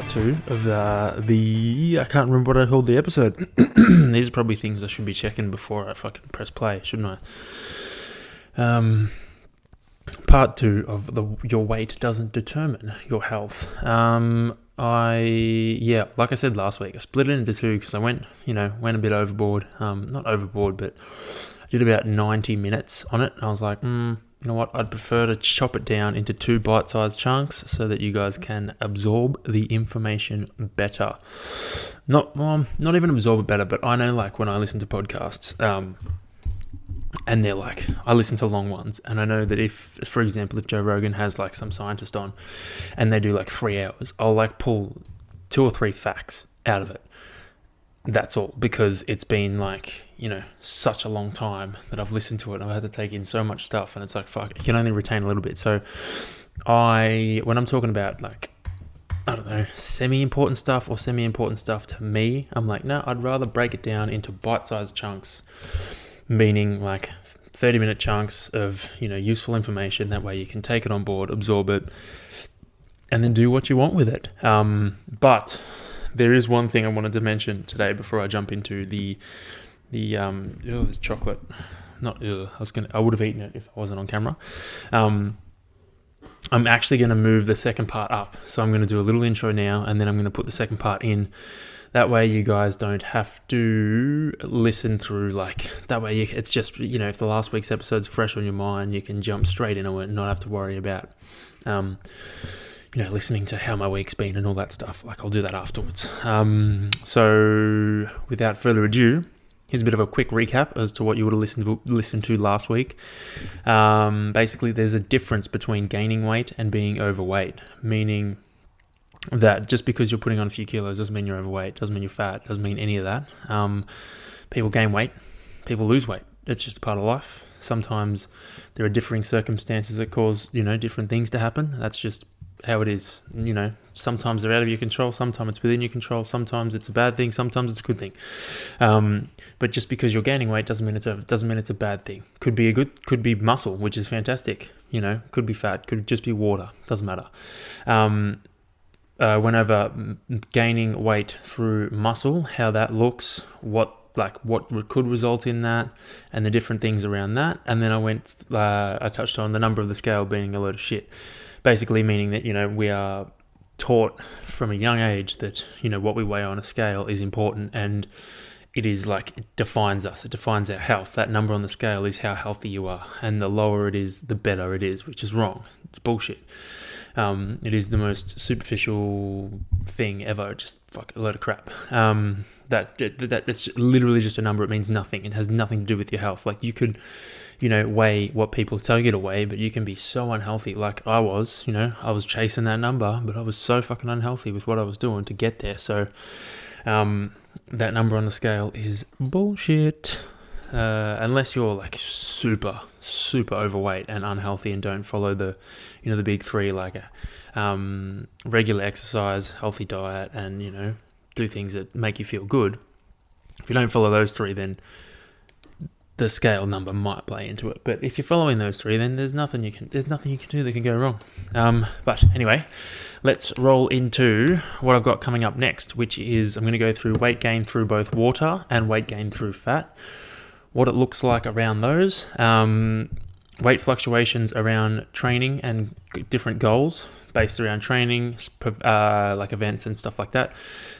part 2 of I can't remember what I called the episode. These are probably things I should be checking before I fucking press play, shouldn't I? Part 2 of your weight doesn't determine your health. Like I said last week, I split it into 2 because I went a bit overboard. Not overboard, but I did about 90 minutes on it. And I was like, you know what? I'd prefer to chop it down into 2 bite-sized chunks so that you guys can absorb the information better. Not even absorb it better, but I know, like, when I listen to podcasts, and they're like, I listen to long ones, and I know that if, for example, if Joe Rogan has like some scientist on and they do like 3 hours, I'll like pull 2 or 3 facts out of it. That's all, because it's been like, such a long time that I've listened to it and I've had to take in so much stuff, and it's like, fuck, you can only retain a little bit. So when I'm talking about like, I don't know, semi-important stuff or semi-important stuff to me, I'm like, no, I'd rather break it down into bite-sized chunks, meaning like 30-minute chunks of, useful information. That way you can take it on board, absorb it, and then do what you want with it. But there is one thing I wanted to mention today before I jump into this chocolate. I would have eaten it if I wasn't on camera. I'm actually going to move the second part up. So I'm going to do a little intro now, and then I'm going to put the second part in. That way you guys don't have to listen through, that way it's just, if the last week's episode's fresh on your mind, you can jump straight into it and not have to worry about, listening to how my week's been and all that stuff. I'll do that afterwards. So without further ado, here's a bit of a quick recap as to what you would have listened to last week. Basically, there's a difference between gaining weight and being overweight, meaning that just because you're putting on a few kilos doesn't mean you're overweight, doesn't mean you're fat, doesn't mean any of that. People gain weight, people lose weight. It's just a part of life. Sometimes there are differing circumstances that cause, different things to happen. That's just how it is. Sometimes they're out of your control, sometimes it's within your control, sometimes it's a bad thing, sometimes it's a good thing. But just because you're gaining weight doesn't mean it's a bad thing. Could be muscle, which is fantastic. Could be fat, could just be water, doesn't matter. Whenever gaining weight through muscle, how that looks, what could result in that, and the different things around that. And then I touched on the number of the scale being a load of shit. Basically meaning that, we are taught from a young age that, what we weigh on a scale is important, and it is it defines us. It defines our health. That number on the scale is how healthy you are. And the lower it is, the better it is, which is wrong. It's bullshit. It is the most superficial thing ever. Just a load of crap. That's literally just a number. It means nothing. It has nothing to do with your health. You could, weigh what people tell you to weigh, but you can be so unhealthy. I was, I was chasing that number, but I was so fucking unhealthy with what I was doing to get there. So, that number on the scale is bullshit. Unless you're super, super overweight and unhealthy and don't follow the big 3, regular exercise, healthy diet, and, do things that make you feel good. If you don't follow those 3, then the scale number might play into it. But if you're following those 3, then there's nothing you can do that can go wrong. But anyway, let's roll into what I've got coming up next, which is I'm going to go through weight gain through both water and weight gain through fat, what it looks like around those, weight fluctuations around training and different goals based around training, events and stuff like that.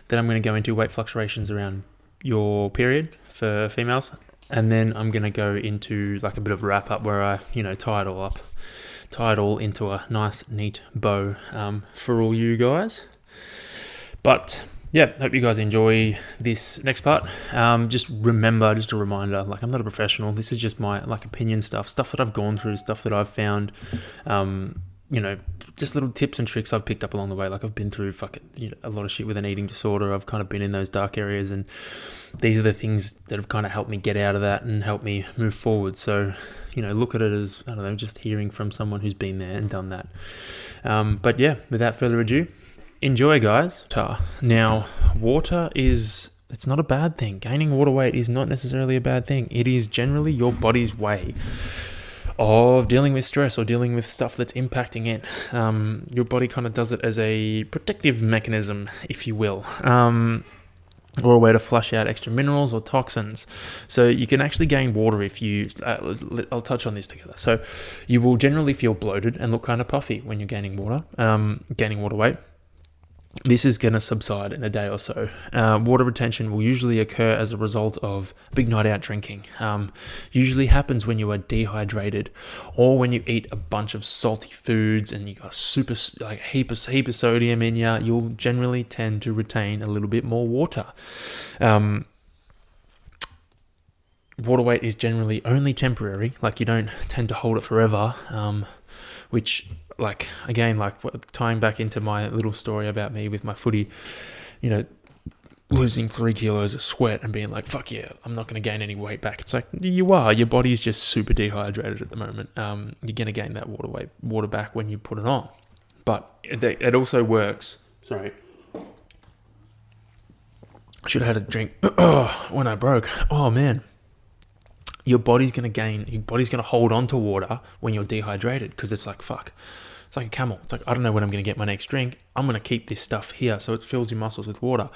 Then I'm going to go into weight fluctuations around your period for females. And then I'm going to go into a bit of a wrap up where I, tie it all into a nice, neat bow for all you guys. But yeah, hope you guys enjoy this next part. Just a reminder, I'm not a professional. This is just my opinion stuff that I've gone through, stuff that I've found, just little tips and tricks I've picked up along the way. I've been through a lot of shit with an eating disorder. I've kind of been in those dark areas, and these are the things that have kind of helped me get out of that and help me move forward. So, look at it as, just hearing from someone who's been there and done that. But yeah, without further ado, enjoy, guys. Now, it's not a bad thing. Gaining water weight is not necessarily a bad thing. It is generally your body's way of dealing with stress or dealing with stuff that's impacting it. Your body kind of does it as a protective mechanism, if you will, or a way to flush out extra minerals or toxins. So you can actually gain water if you, I'll touch on this together. So you will generally feel bloated and look kind of puffy when you're gaining water weight. This is going to subside in a day or so. Water retention will usually occur as a result of a big night out drinking. Usually happens when you are dehydrated, or when you eat a bunch of salty foods and you got heap of sodium in you. You'll generally tend to retain a little bit more water. Water weight is generally only temporary. Like, you don't tend to hold it forever. Which, tying back into my little story about me with my footy, losing 3 kilos of sweat and being like, fuck yeah, I'm not going to gain any weight back. It's like, you are. Your body's just super dehydrated at the moment. You're going to gain that water back when you put it on. But it also works. Sorry. I should have had a drink when I broke. Oh, man. Your body's going to hold on to water when you're dehydrated, because it's like, fuck. It's like a camel. It's like, I don't know when I'm going to get my next drink. I'm going to keep this stuff here, so it fills your muscles with water.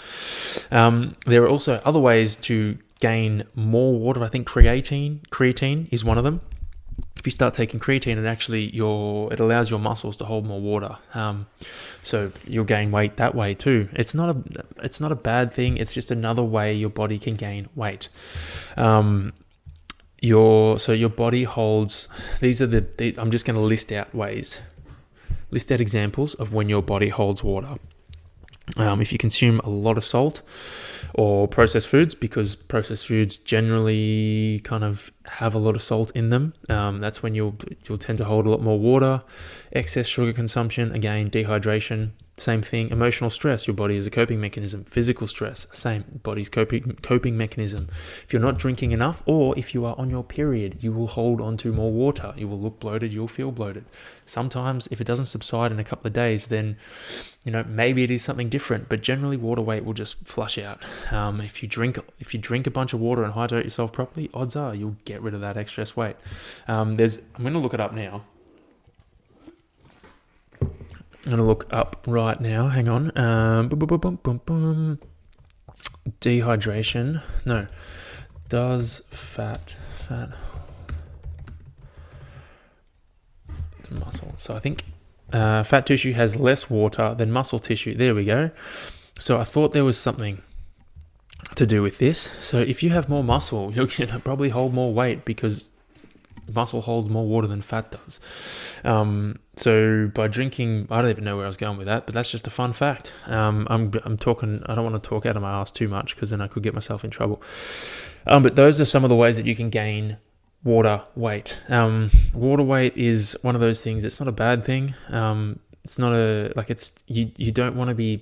There are also other ways to gain more water. I think creatine is one of them. If you start taking creatine, it allows your muscles to hold more water. So you'll gain weight that way too. It's not a bad thing. It's just another way your body can gain weight. Your body holds, these are I'm just going to list out examples of when your body holds water. If you consume a lot of salt or processed foods, because processed foods generally kind of have a lot of salt in them, that's when you'll tend to hold a lot more water. Excess sugar consumption, again, dehydration. Same thing. Emotional stress, your body is a coping mechanism. Physical stress, same. Body's coping mechanism. If you're not drinking enough, or if you are on your period, you will hold on to more water. You will look bloated. You'll feel bloated. Sometimes, if it doesn't subside in a couple of days, then maybe it is something different. But generally, water weight will just flush out. If you drink a bunch of water and hydrate yourself properly, odds are you'll get rid of that excess weight. I'm going to look it up now. I'm going to look up right now. Hang on. Dehydration. No. Does fat the muscle? So I think fat tissue has less water than muscle tissue. There we go. So I thought there was something to do with this. So if you have more muscle, you're going to probably hold more weight, because muscle holds more water than fat does. So by drinking, I don't even know where I was going with that, but that's just a fun fact. I'm talking, I don't want to talk out of my ass too much, because then I could get myself in trouble. But those are some of the ways that you can gain water weight. Water weight is one of those things. It's not a bad thing. It's not you don't want to be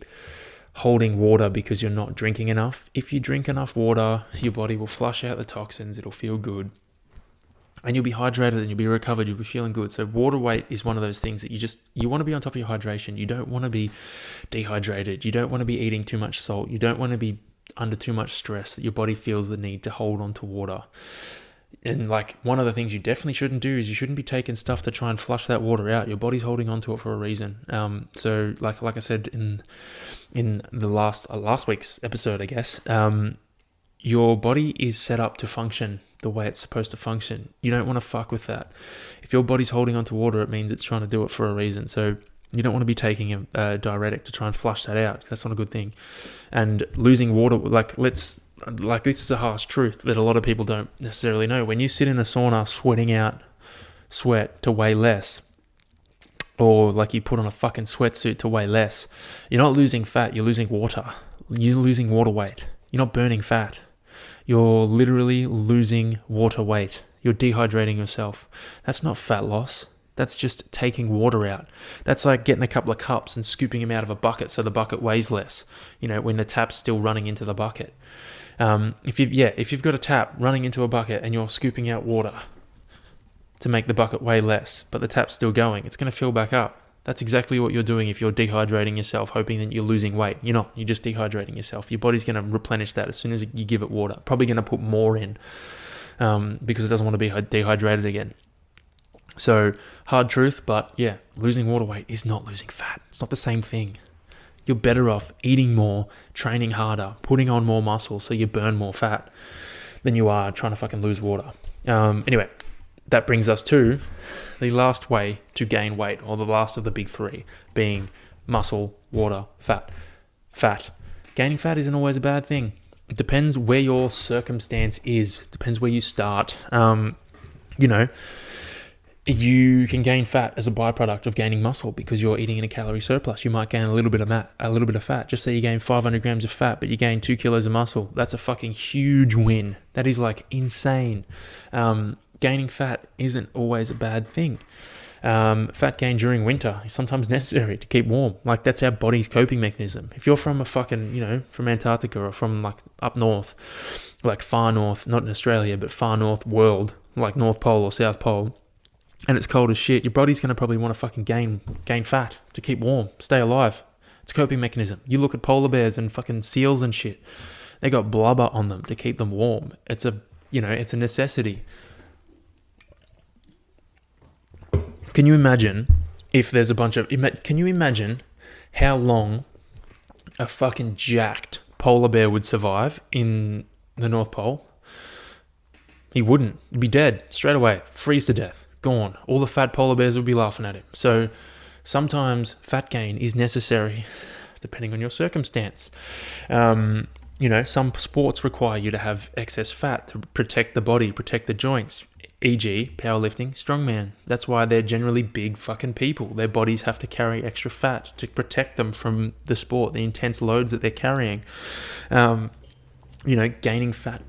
holding water because you're not drinking enough. If you drink enough water, your body will flush out the toxins. It'll feel good. And you'll be hydrated and you'll be recovered. You'll be feeling good. So water weight is one of those things that you want to be on top of your hydration. You don't want to be dehydrated. You don't want to be eating too much salt. You don't want to be under too much stress that your body feels the need to hold on to water. And one of the things you definitely shouldn't do is you shouldn't be taking stuff to try and flush that water out. Your body's holding on to it for a reason. So like I said in the last week's episode, I guess, your body is set up to function the way it's supposed to function. You don't want to fuck with that. If your body's holding on to water, it means it's trying to do it for a reason. So you don't want to be taking a diuretic to try and flush that out. That's not a good thing. And losing water, this is a harsh truth that a lot of people don't necessarily know. When you sit in a sauna sweating out sweat to weigh less, or you put on a fucking sweatsuit to weigh less, you're not losing fat, you're losing water. You're losing water weight. You're not burning fat. You're literally losing water weight. You're dehydrating yourself. That's not fat loss. That's just taking water out. That's like getting a couple of cups and scooping them out of a bucket so the bucket weighs less, when the tap's still running into the bucket. If you've got a tap running into a bucket and you're scooping out water to make the bucket weigh less, but the tap's still going, it's going to fill back up. That's exactly what you're doing if you're dehydrating yourself, hoping that you're losing weight. You're not. You're just dehydrating yourself. Your body's going to replenish that as soon as you give it water. Probably going to put more in because it doesn't want to be dehydrated again. So, hard truth, but yeah, losing water weight is not losing fat. It's not the same thing. You're better off eating more, training harder, putting on more muscle so you burn more fat than you are trying to fucking lose water. Anyway, that brings us to the last way to gain weight, or the last of the big three, being muscle, water, fat. Fat. Gaining fat isn't always a bad thing. It depends where your circumstance is. It depends where you start. You can gain fat as a byproduct of gaining muscle because you're eating in a calorie surplus. You might gain a little bit of fat. Just say you gain 500 grams of fat, but you gain 2 kilos of muscle. That's a fucking huge win. That is like insane. Gaining fat isn't always a bad thing. Fat gain during winter is sometimes necessary to keep warm. Like, that's our body's coping mechanism. If you're from a fucking, from Antarctica or from like up north, like far north, not in Australia, but far north world, like North Pole or South Pole, and it's cold as shit, your body's going to probably want to fucking gain fat to keep warm, stay alive. It's a coping mechanism. You look at polar bears and fucking seals and shit. They got blubber on them to keep them warm. It's a necessity. Can you imagine if there's can you imagine how long a fucking jacked polar bear would survive in the North Pole? He wouldn't. He'd be dead straight away. Freeze to death. Gone. All the fat polar bears would be laughing at him. So sometimes fat gain is necessary depending on your circumstance. Some sports require you to have excess fat to protect the body, protect the joints, e.g. powerlifting, strongman. That's why they're generally big fucking people. Their bodies have to carry extra fat to protect them from the sport, the intense loads that they're carrying. Gaining fat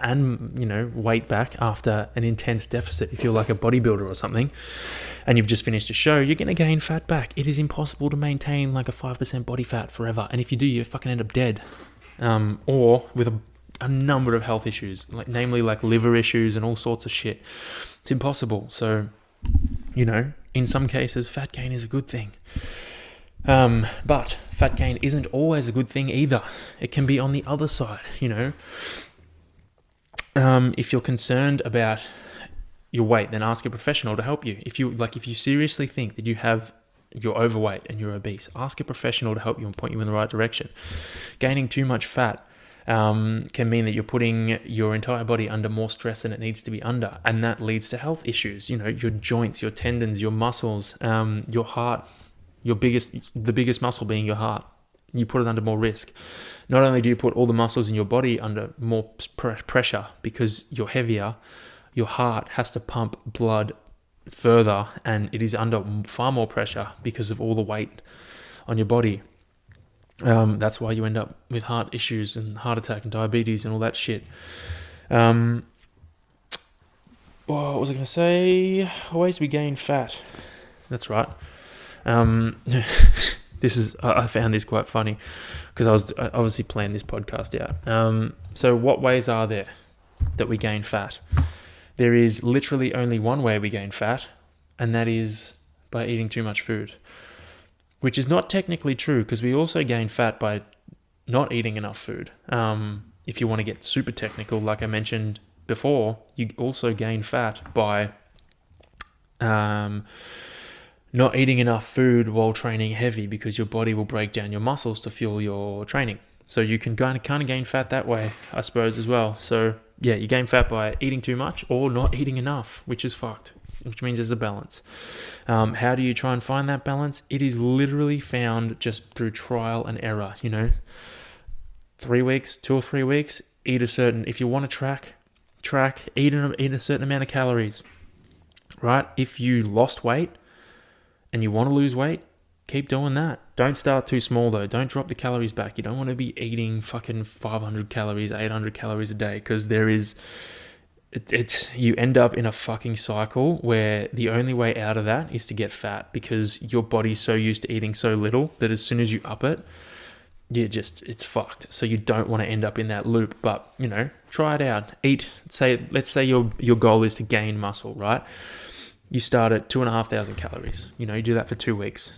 and weight back after an intense deficit. If you're like a bodybuilder or something and you've just finished a show, you're going to gain fat back. It is impossible to maintain like a 5% body fat forever. And if you do, you fucking end up dead. Or with a number of health issues, namely liver issues and all sorts of shit. It's impossible. So, in some cases, fat gain is a good thing. But fat gain isn't always a good thing either. It can be on the other side, If you're concerned about your weight, then ask a professional to help you. If you seriously think that you're overweight and you're obese, ask a professional to help you and point you in the right direction. Gaining too much fat can mean that you're putting your entire body under more stress than it needs to be under, and that leads to health issues. Your joints, your tendons, your muscles, your heart. The biggest muscle being your heart. You put it under more risk. Not only do you put all the muscles in your body under more pressure because you're heavier, your heart has to pump blood further, and it is under far more pressure because of all the weight on your body. That's why you end up with heart issues and heart attack and diabetes and all that shit. What was I going to say? Ways we gain fat. That's right. I found this quite funny because I obviously planned this podcast out. So what ways are there that we gain fat? There is literally only one way we gain fat, and that is by eating too much food, which is not technically true because we also gain fat by not eating enough food. If you want to get super technical, like I mentioned before, you also gain fat by not eating enough food while training heavy because your body will break down your muscles to fuel your training. So you can kind of gain fat that way, I suppose, as well. So yeah, you gain fat by eating too much or not eating enough, which is fucked, which means there's a balance. How do you try and find that balance? It is literally found just through trial and error, 3 weeks, 2 or 3 weeks, if you want to eat a certain amount of calories, right? If you lost weight, and you want to lose weight, keep doing that. Don't start too small though. Don't drop the calories back. You don't want to be eating fucking 500 calories, 800 calories a day because you end up in a fucking cycle where the only way out of that is to get fat because your body's so used to eating so little that as soon as you up it, it's fucked. So you don't want to end up in that loop, but try it out. Let's say your goal is to gain muscle, right? You start at 2,500 calories. You do that for 2 weeks.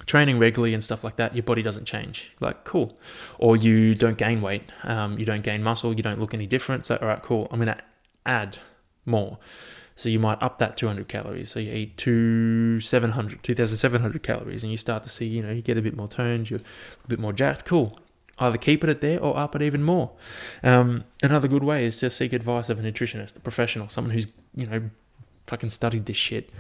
Training regularly and stuff like that, your body doesn't change. Cool. Or you don't gain weight. You don't gain muscle. You don't look any different. So, all right, cool. I'm going to add more. So you might up that 200 calories. So you eat 2,700 calories, and you start to see, you get a bit more toned, you're a bit more jacked. Cool. Either keep it at there or up it even more. Another good way is to seek advice of a nutritionist, a professional, someone who's, fucking studied this shit.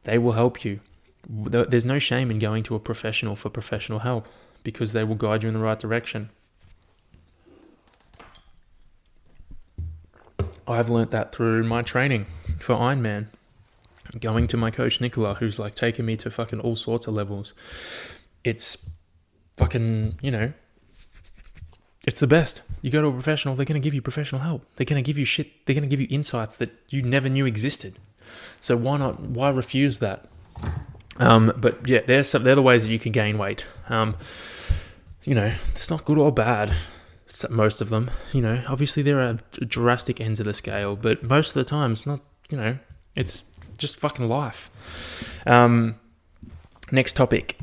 They will help you. There's no shame in going to a professional for professional help, because they will guide you in the right direction. I've learnt that through my training for Ironman. Going to my coach, Nicola, who's like taken me to fucking all sorts of levels. It's fucking, it's the best. You go to a professional, they're going to give you professional help. They're going to give you shit. They're going to give you insights that you never knew existed. So why not? Why refuse that? But yeah, they're the ways that you can gain weight. It's not good or bad. Most of them, obviously there are drastic ends of the scale, but most of the time it's not, it's just fucking life. Next topic.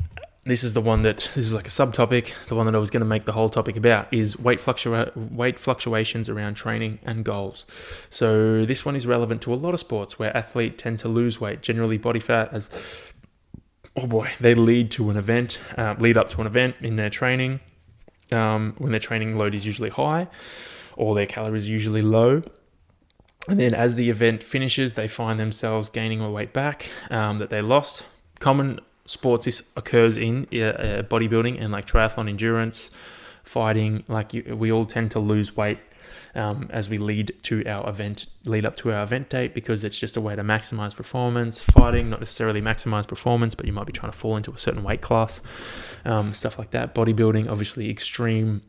This is like a subtopic. The one that I was going to make the whole topic about is weight fluctuations around training and goals. So this one is relevant to a lot of sports where athletes tend to lose weight, generally body fat, as they lead up to an event in their training. When their training load is usually high, or their calories are usually low. And then as the event finishes, they find themselves gaining a weight back that they lost. Common sports this occurs in bodybuilding and like triathlon endurance, fighting. We all tend to lose weight as we lead up to our event date, because it's just a way to maximize performance. Fighting, not necessarily maximize performance, but you might be trying to fall into a certain weight class, stuff like that. Bodybuilding, obviously extreme,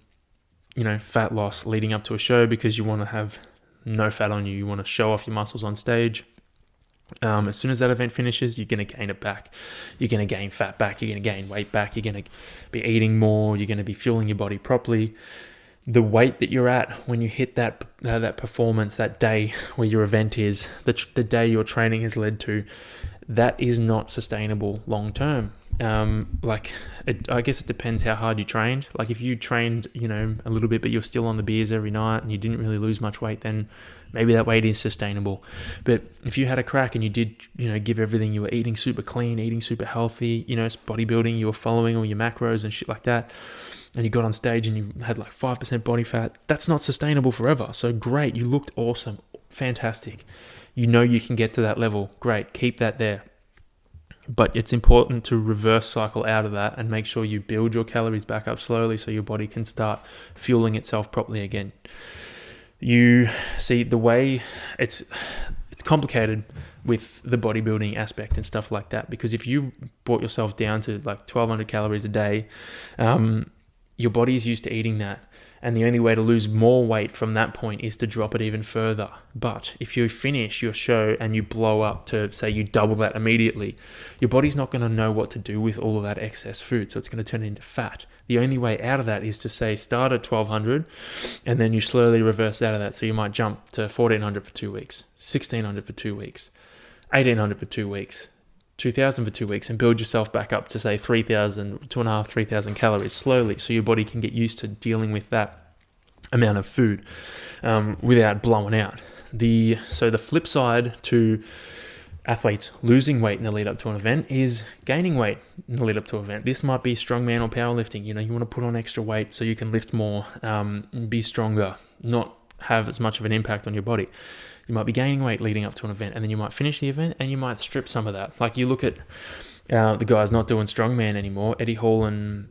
fat loss leading up to a show, because you want to have no fat on you. You want to show off your muscles on stage. As soon as that event finishes, you're going to gain it back. You're going to gain fat back. You're going to gain weight back. You're going to be eating more. You're going to be fueling your body properly. The weight that you're at when you hit that performance, that day where your event is, the day your training has led to, that is not sustainable long term. I guess it depends how hard you trained. Like if you trained, a little bit, but you're still on the beers every night and you didn't really lose much weight, then maybe that weight is sustainable. But if you had a crack and you did, give everything, you were eating super clean, eating super healthy, it's bodybuilding, you were following all your macros and shit like that, and you got on stage and you had like 5% body fat, that's not sustainable forever. So great, you looked awesome, fantastic. You can get to that level, great, keep that there. But it's important to reverse cycle out of that and make sure you build your calories back up slowly so your body can start fueling itself properly again. You see, the way it's complicated with the bodybuilding aspect and stuff like that, because if you brought yourself down to like 1,200 calories a day, your body is used to eating that. And the only way to lose more weight from that point is to drop it even further. But if you finish your show and you blow up to, say, you double that immediately, your body's not going to know what to do with all of that excess food. So it's going to turn into fat. The only way out of that is to, say, start at 1,200 and then you slowly reverse out of that. So you might jump to 1,400 for 2 weeks, 1,600 for 2 weeks, 1,800 for 2 weeks, 2,000 for 2 weeks, and build yourself back up to, say, 3,000, 2,500, 3,000 calories slowly, so your body can get used to dealing with that amount of food without blowing out. So the flip side to athletes losing weight in the lead up to an event is gaining weight in the lead up to an event. This might be strongman or powerlifting. You want to put on extra weight so you can lift more, be stronger, not have as much of an impact on your body. You might be gaining weight leading up to an event, and then you might finish the event and you might strip some of that. Like you look at the guys not doing strongman anymore, Eddie Hall and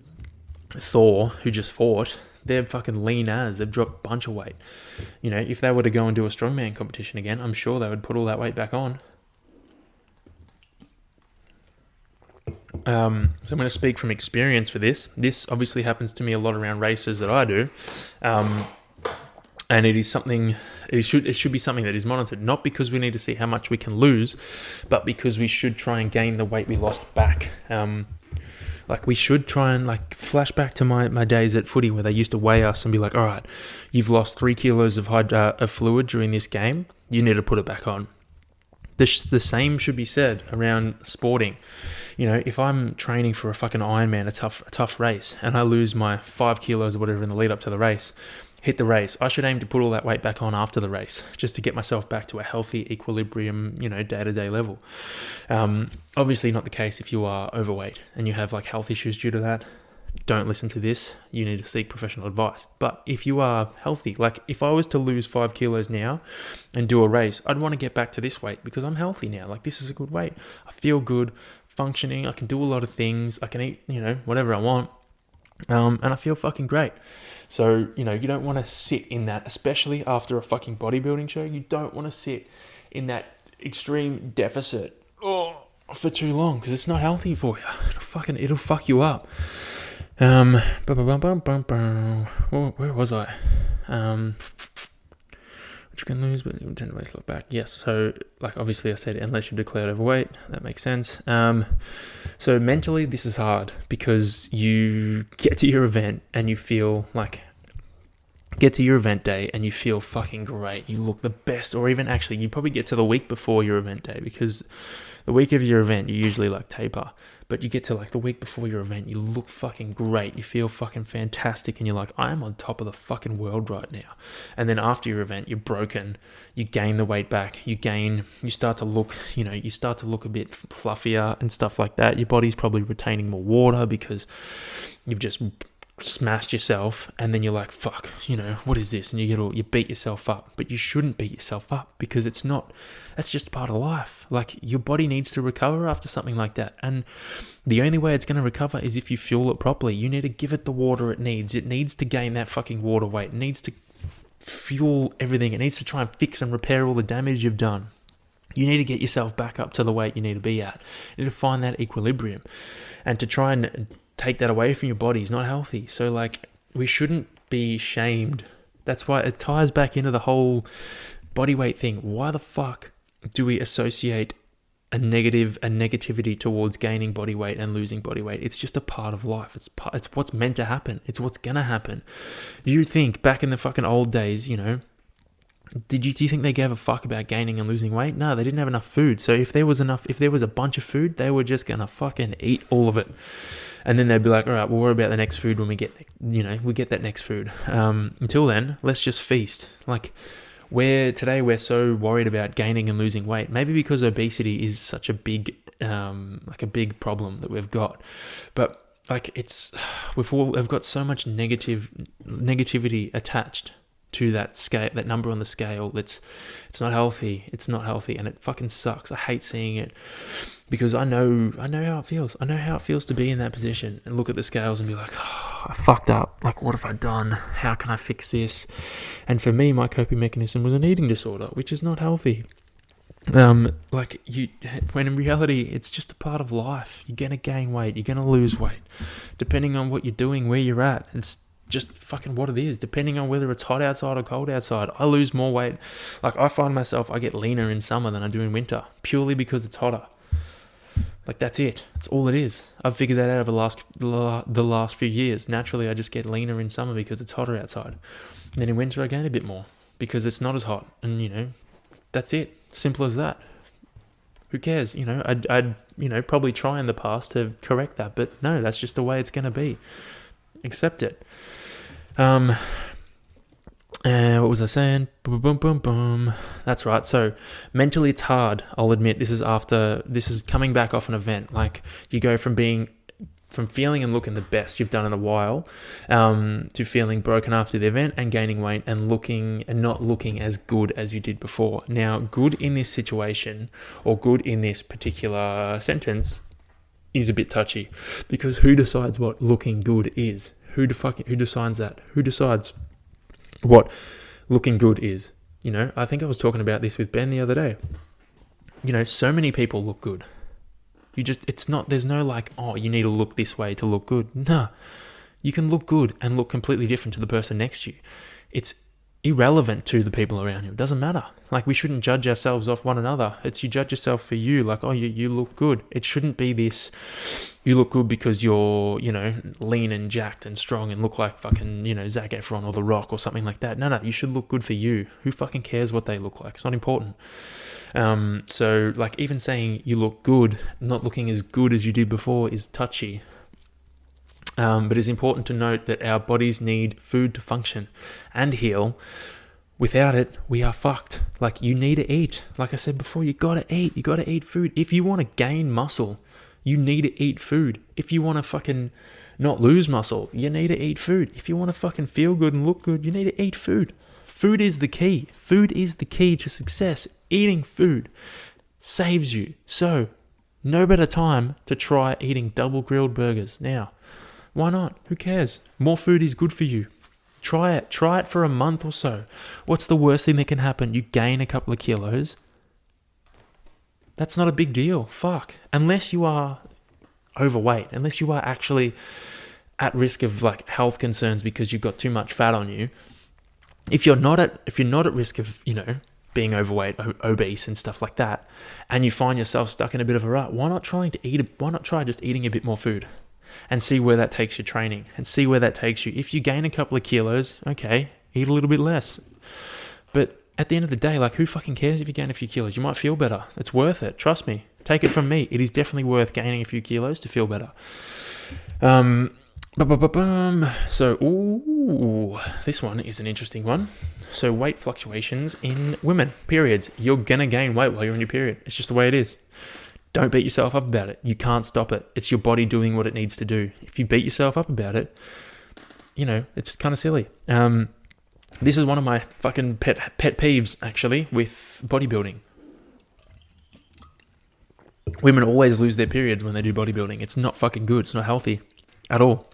Thor, who just fought, they're fucking lean as. They've dropped a bunch of weight. If they were to go and do a strongman competition again, I'm sure they would put all that weight back on. So I'm going to speak from experience for this. This obviously happens to me a lot around races that I do. And it is something, it should be something that is monitored, not because we need to see how much we can lose, but because we should try and gain the weight we lost back. We should try and flash back to my days at footy where they used to weigh us and be like, all right, you've lost 3 kilos of fluid during this game. You need to put it back on. The same should be said around sporting. You know, if I'm training for a fucking Ironman, a tough race, and I lose my 5 kilos or whatever in the lead up to the race, hit the race, I should aim to put all that weight back on after the race, just to get myself back to a healthy equilibrium, you know, day-to-day level. Obviously not the case if you are overweight and you have like health issues due to that. Don't listen to this. You need to seek professional advice. But if you are healthy, like if I was to lose 5 kilos now and do a race, I'd want to get back to this weight because I'm healthy now. Like this is a good weight. I feel good, functioning. I can do a lot of things. I can eat, you know, whatever I want. And I feel fucking great. So, you know, you don't want to sit in that, especially after a fucking bodybuilding show. You don't want to sit in that extreme deficit for too long because it's not healthy for you. It'll fuck you up. Where was I? Which you can lose, but you tend to waste a lot back. Yes, so like obviously I said, unless you're declared overweight, that makes sense. So mentally, this is hard because you get to your event and you feel like, get to your event day and you feel fucking great. You look the best, or even actually, you probably get to the week before your event day because the week of your event, you usually like taper. But you get to like the week before your event, you look fucking great. You feel fucking fantastic. And you're like, I am on top of the fucking world right now. And then after your event, you're broken. You gain the weight back. You start to look, you know, you start to look a bit fluffier and stuff like that. Your body's probably retaining more water because you've just smashed yourself. And then you're like, fuck, you know, what is this? And you beat yourself up. But you shouldn't beat yourself up because that's just part of life. Like your body needs to recover after something like that. And the only way it's going to recover is if you fuel it properly. You need to give it the water it needs. It needs to gain that fucking water weight. It needs to fuel everything. It needs to try and fix and repair all the damage you've done. You need to get yourself back up to the weight you need to be at. You need to find that equilibrium. And to try and take that away from your body is not healthy. So like we shouldn't be shamed. That's why it ties back into the whole body weight thing. Why the fuck do we associate a negativity towards gaining body weight and losing body weight? It's just a part of life. It's what's meant to happen. It's what's gonna happen. Do you think back in the fucking old days, you know, do you think they gave a fuck about gaining and losing weight? No, they didn't have enough food. So if there was a bunch of food, they were just gonna fucking eat all of it. And then they'd be like, all right, we'll worry about the next food when we get that next food. Until then, let's just feast. Like, today we're so worried about gaining and losing weight. Maybe because obesity is such a big, like a big problem that we've got. But like we've got so much negativity attached to that scale, that number on the scale. It's not healthy. It's not healthy, and it fucking sucks. I hate seeing it because I know how it feels. I know how it feels to be in that position and look at the scales and be like, oh, I fucked up. Like, what have I done? How can I fix this? And for me, my coping mechanism was an eating disorder, which is not healthy. When in reality, it's just a part of life. You're gonna gain weight. You're gonna lose weight, depending on what you're doing, where you're at. It's just fucking what it is, depending on whether it's hot outside or cold outside. I lose more weight. Like, I find myself, I get leaner in summer than I do in winter, purely because it's hotter. Like, that's it. That's all it is. I've figured that out over the last few years. Naturally, I just get leaner in summer because it's hotter outside. And then in winter, I gain a bit more because it's not as hot. And, you know, that's it. Simple as that. Who cares? You know, I'd probably try in the past to correct that. But no, that's just the way it's going to be. Accept it. What was I saying? Boom. That's right. So mentally it's hard. I'll admit this is coming back off an event. Like, you go from feeling and looking the best you've done in a while, to feeling broken after the event and gaining weight and not looking as good as you did before. Now, good in this situation, or good in this particular sentence, is a bit touchy, because who decides what looking good is? Who decides that? Who decides what looking good is? You know, I think I was talking about this with Ben the other day. You know, so many people look good. There's no like, oh, you need to look this way to look good. Nah, you can look good and look completely different to the person next to you. It's irrelevant to the people around you. It doesn't matter. Like, we shouldn't judge ourselves off one another. It's you judge yourself for you. Like, oh, you look good. It shouldn't be this, you look good because you're, you know, lean and jacked and strong and look like fucking, you know, Zac Efron or The Rock or something like that. No, you should look good for you. Who fucking cares what they look like? It's not important. So like even saying you look good, not looking as good as you did before is touchy. But it's important to note that our bodies need food to function and heal. Without it, we are fucked. Like, you need to eat. Like I said before, you gotta eat. You gotta eat food. If you want to gain muscle, you need to eat food. If you want to fucking not lose muscle, you need to eat food. If you want to fucking feel good and look good, you need to eat food. Food is the key. Food is the key to success. Eating food saves you. So, no better time to try eating double grilled burgers now. Why not? Who cares? More food is good for you. Try it. Try it for a month or so. What's the worst thing that can happen? You gain a couple of kilos. That's not a big deal. Fuck. Unless you are overweight, unless you are actually at risk of like health concerns because you've got too much fat on you. If you're not at risk of, being overweight, obese and stuff like that, and you find yourself stuck in a bit of a rut, why not try just eating a bit more food and see where that takes your training and see where that takes you. If you gain a couple of kilos, okay, eat a little bit less. But at the end of the day, like, who fucking cares if you gain a few kilos? You might feel better. It's worth it. Trust me. Take it from me. It is definitely worth gaining a few kilos to feel better. So, this one is an interesting one. So, weight fluctuations in women. Periods. You're going to gain weight while you're in your period. It's just the way it is. Don't beat yourself up about it. You can't stop it. It's your body doing what it needs to do. If you beat yourself up about it, it's kind of silly. This is one of my fucking pet peeves, actually, with bodybuilding. Women always lose their periods when they do bodybuilding. It's not fucking good. It's not healthy at all.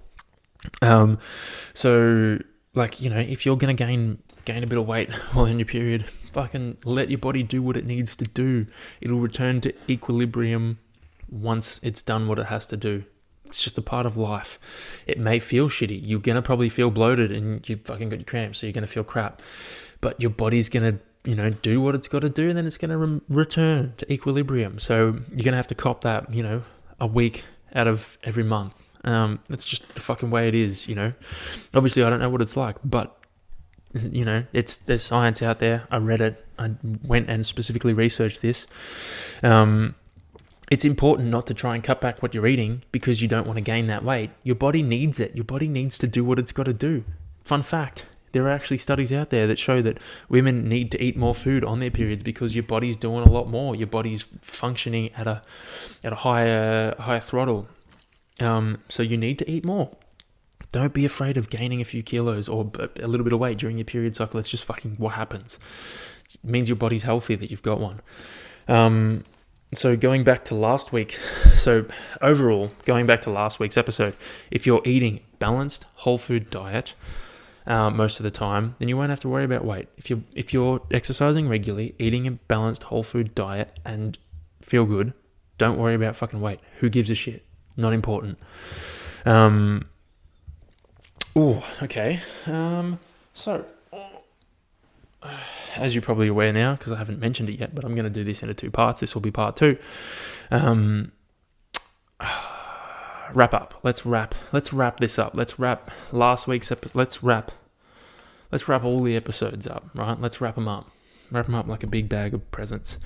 So, like, if you're going to gain a bit of weight while in your period, fucking let your body do what it needs to do. It'll return to equilibrium once it's done what it has to do. It's just a part of life. It may feel shitty. You're going to probably feel bloated and you fucking got your cramps, so you're going to feel crap. But your body's going to, do what it's got to do, and then it's going to return to equilibrium. So you're going to have to cop that, a week out of every month. That's just the fucking way it is, Obviously, I don't know what it's like, but, there's science out there. I read it. I went and specifically researched this. It's important not to try and cut back what you're eating because you don't want to gain that weight. Your body needs it. Your body needs to do what it's got to do. Fun fact, there are actually studies out there that show that women need to eat more food on their periods because your body's doing a lot more. Your body's functioning at a higher throttle. So you need to eat more. Don't be afraid of gaining a few kilos or a little bit of weight during your period cycle. It's just fucking what happens. It means your body's healthy that you've got one. So going back to last week, going back to last week's episode, if you're eating balanced whole food diet most of the time, then you won't have to worry about weight. If you're exercising regularly, eating a balanced whole food diet and feel good, don't worry about fucking weight. Who gives a shit? Not important. Okay. So, as you're probably aware now, because I haven't mentioned it yet, but I'm going to do this into 2 parts. This will be part 2. Wrap up. Let's wrap this up. Let's wrap last week's episode. Let's wrap all the episodes up, right? Let's wrap them up. Wrap them up like a big bag of presents.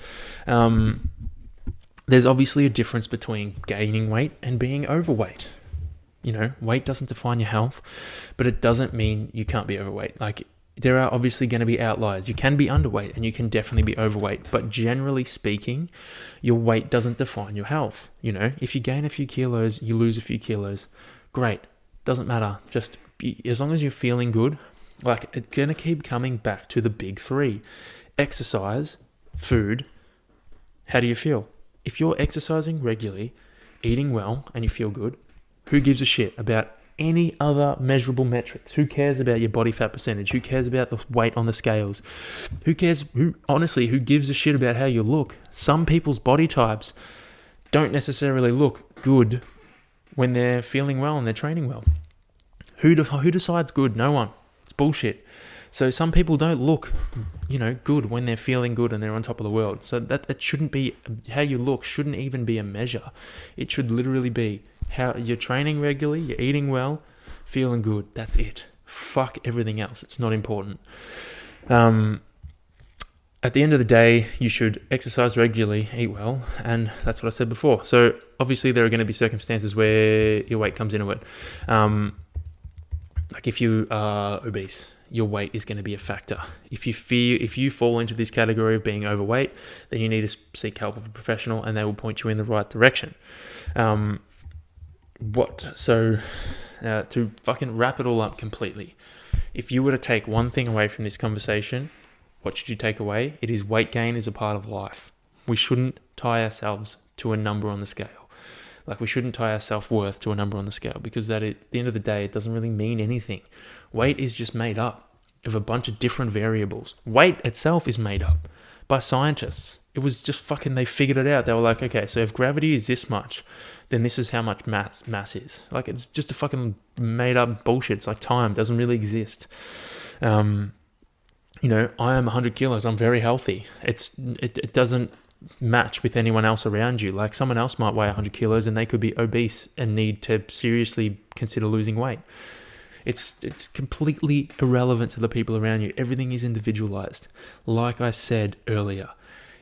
There's obviously a difference between gaining weight and being overweight. Weight doesn't define your health, but it doesn't mean you can't be overweight. Like, there are obviously going to be outliers. You can be underweight and you can definitely be overweight, but generally speaking, your weight doesn't define your health. If you gain a few kilos, you lose a few kilos, great. Doesn't matter. Just as long as you're feeling good, like, it's going to keep coming back to the big 3. Exercise, food, how do you feel? If you're exercising regularly, eating well, and you feel good, who gives a shit about any other measurable metrics? Who cares about your body fat percentage? Who cares about the weight on the scales? Who cares? Who gives a shit about how you look? Some people's body types don't necessarily look good when they're feeling well and they're training well. Who decides good? No one. It's bullshit. So some people don't look, good when they're feeling good and they're on top of the world. So that shouldn't be, how you look shouldn't even be a measure. It should literally be how you're training regularly, you're eating well, feeling good. That's it. Fuck everything else. It's not important. at the end of the day, you should exercise regularly, eat well, and that's what I said before. So obviously there are going to be circumstances where your weight comes into it. Like if you are obese, your weight is going to be a factor. If you fall into this category of being overweight, then you need to seek help of a professional, and they will point you in the right direction. To fucking wrap it all up completely, if you were to take one thing away from this conversation, what should you take away? It is weight gain is a part of life. We shouldn't tie ourselves to a number on the scale. Like, we shouldn't tie our self-worth to a number on the scale, because that at the end of the day, it doesn't really mean anything. Weight is just made up of a bunch of different variables. Weight itself is made up by scientists. It was just fucking, they figured it out. They were like, okay, so if gravity is this much, then this is how much mass is. Like, it's just a fucking made up bullshit. It's like time doesn't really exist. I am 100 kilos. I'm very healthy. It doesn't match with anyone else around you. Like, someone else might weigh 100 kilos and they could be obese and need to seriously consider losing weight. It's completely irrelevant to the people around you. Everything is individualized. Like I said earlier,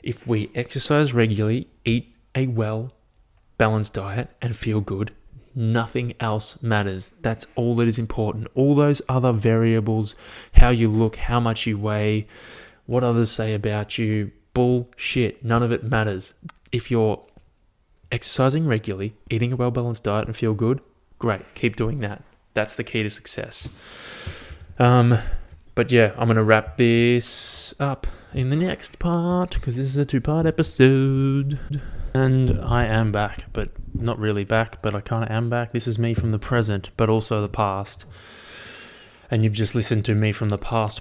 if we exercise regularly, eat a well balanced diet, and feel good, nothing else matters. That's all that is important. All those other variables, how you look, how much you weigh, what others say about you, bullshit. None of it matters. If you're exercising regularly, eating a well-balanced diet, and feel good, great. Keep doing that. That's the key to success. But yeah, I'm going to wrap this up in the next part, because this is a 2-part episode. And I am back, but not really back, but I kind of am back. This is me from the present, but also the past. And you've just listened to me from the past.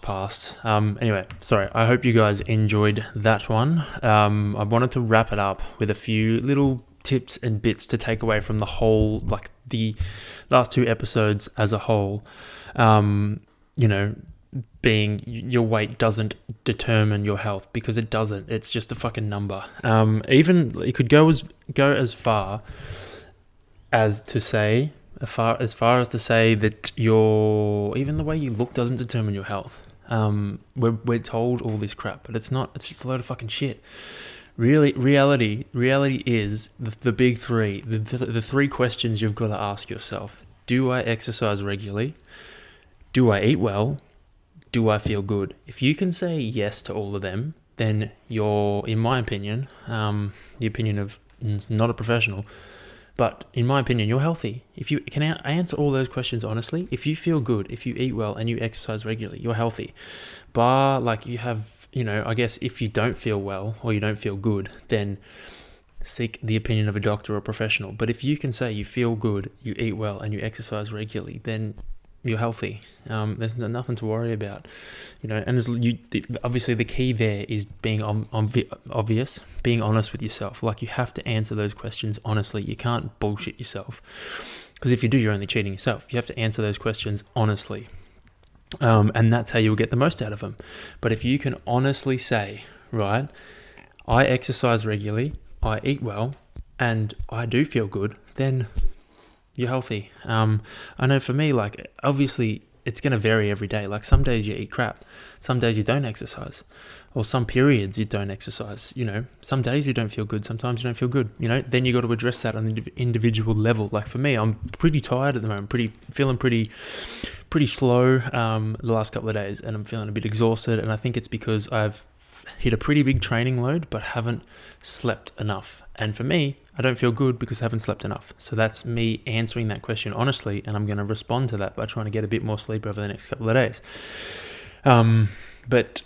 Anyway, sorry. I hope you guys enjoyed that one. I wanted to wrap it up with a few little tips and bits to take away from the whole, like the last 2 episodes as a whole. Being your weight doesn't determine your health, because it doesn't. It's just a fucking number. Even it could go as far as to say that even the way you look doesn't determine your health. We're told all this crap, but it's not. It's just a load of fucking shit. Really, reality is the big 3. The 3 questions you've got to ask yourself: do I exercise regularly? Do I eat well? Do I feel good? If you can say yes to all of them, then you're, in my opinion, the opinion of not a professional, but in my opinion, you're healthy. If you can answer all those questions honestly, if you feel good, if you eat well and you exercise regularly, you're healthy. Bar, like, you have, I guess if you don't feel well or you don't feel good, then seek the opinion of a doctor or a professional. But if you can say you feel good, you eat well, and you exercise regularly, then you're healthy. There's nothing to worry about, and obviously the key there is being obvious, being honest with yourself. Like, you have to answer those questions honestly. You can't bullshit yourself, because if you do, you're only cheating yourself. You have to answer those questions honestly, and that's how you'll get the most out of them. But if you can honestly say, right, I exercise regularly, I eat well, and I do feel good, then you're healthy. I know for me, like, obviously it's going to vary every day. Like, some days you eat crap, some days you don't exercise, or some periods you don't exercise. Some days you don't feel good, sometimes you don't feel good. Then you got to address that on an individual level. Like, for me, I'm pretty tired at the moment, feeling pretty slow the last couple of days, and I'm feeling a bit exhausted. And I think it's because I've hit a pretty big training load, but haven't slept enough. And for me, I don't feel good because I haven't slept enough. So that's me answering that question honestly, and I'm going to respond to that by trying to get a bit more sleep over the next couple of days. But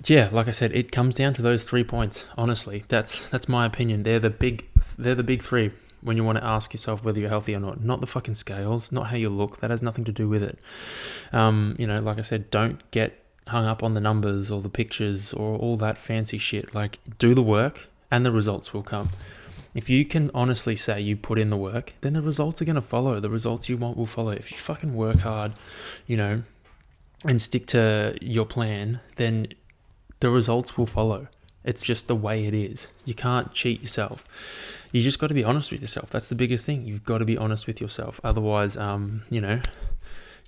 yeah, like I said, it comes down to those 3 points. Honestly, that's my opinion. They're the big 3 when you want to ask yourself whether you're healthy or not. Not the fucking scales, not how you look. That has nothing to do with it. Like I said, don't get hung up on the numbers or the pictures or all that fancy shit. Like, do the work and the results will come. If you can honestly say you put in the work, then the results are going to follow. The results you want will follow. If you fucking work hard, and stick to your plan, then the results will follow. It's just the way it is. You can't cheat yourself. You just got to be honest with yourself. That's the biggest thing. You've got to be honest with yourself. Otherwise,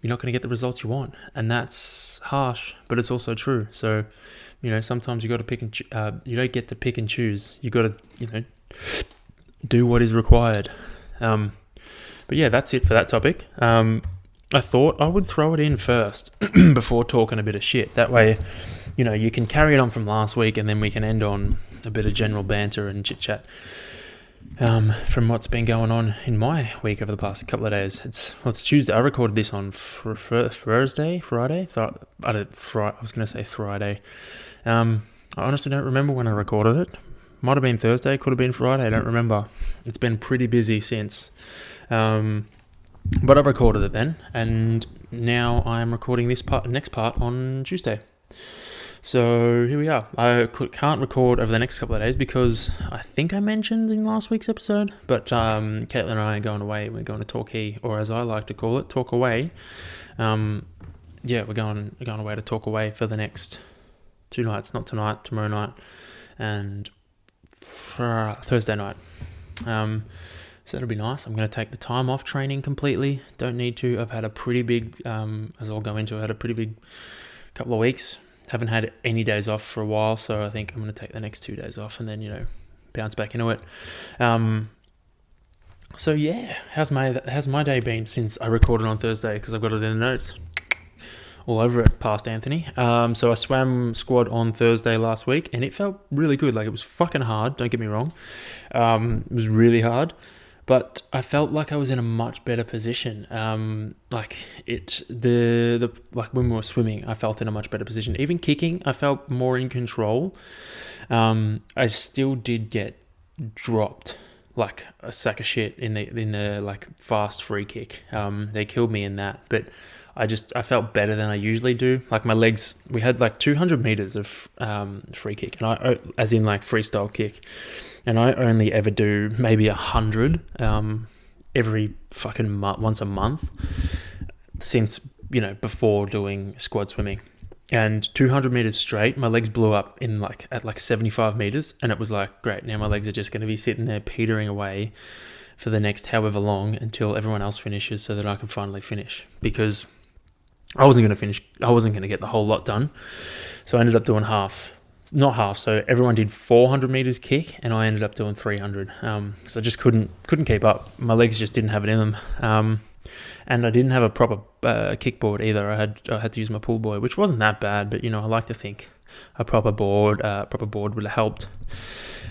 you're not going to get the results you want. And that's harsh, but it's also true. So, sometimes you got to pick and you don't get to pick and choose. You got to, do what is required. But yeah, that's it for that topic. I thought I would throw it in first before talking a bit of shit. That way, you can carry it on from last week, and then we can end on a bit of general banter and chit chat from what's been going on in my week over the past couple of days. It's Tuesday. I recorded this on Friday. I was going to say Friday. I honestly don't remember when I recorded it. Might have been Thursday, could have been Friday, I don't remember. It's been pretty busy since. But I recorded it then, and now I'm recording this next part on Tuesday. So here we are. I can't record over the next couple of days because I think I mentioned in last week's episode, but Caitlin and I are going away. We're going to Torquay, or as I like to call it, Talk Away. We're going away to Talk Away for the next 2 nights, not tonight, tomorrow night, and Thursday night. So that'll be nice. I'm going to take the time off training completely. Don't need to. I've had a pretty big, as I'll go into, I had a pretty big couple of weeks. Haven't had any days off for a while, so I think I'm going to take the next 2 days off and then, bounce back into it. So yeah, how's my day been since I recorded on Thursday? Because I've got it in the notes all over it, past Anthony. So I swam squad on Thursday last week, and it felt really good. Like, it was fucking hard, don't get me wrong. It was really hard, but I felt like I was in a much better position. Like when we were swimming, I felt in a much better position. Even kicking, I felt more in control. I still did get dropped like a sack of shit in the like fast free kick. They killed me in that, but I felt better than I usually do. Like, my legs, we had like 200 meters of free kick, and as in like freestyle kick, and I only ever do maybe 100 every fucking once a month since before doing squad swimming. And 200 meters straight, my legs blew up at 75 meters, and it was like, great, now my legs are just going to be sitting there petering away for the next however long until everyone else finishes, so that I can finally finish, because I wasn't going to finish. I wasn't going to get the whole lot done. So I ended up doing half. Not half. So everyone did 400 meters kick, and I ended up doing 300. So I just couldn't keep up. My legs just didn't have it in them. And I didn't have a proper kickboard either. I had to use my pull buoy, which wasn't that bad, but I like to think a proper board would have helped.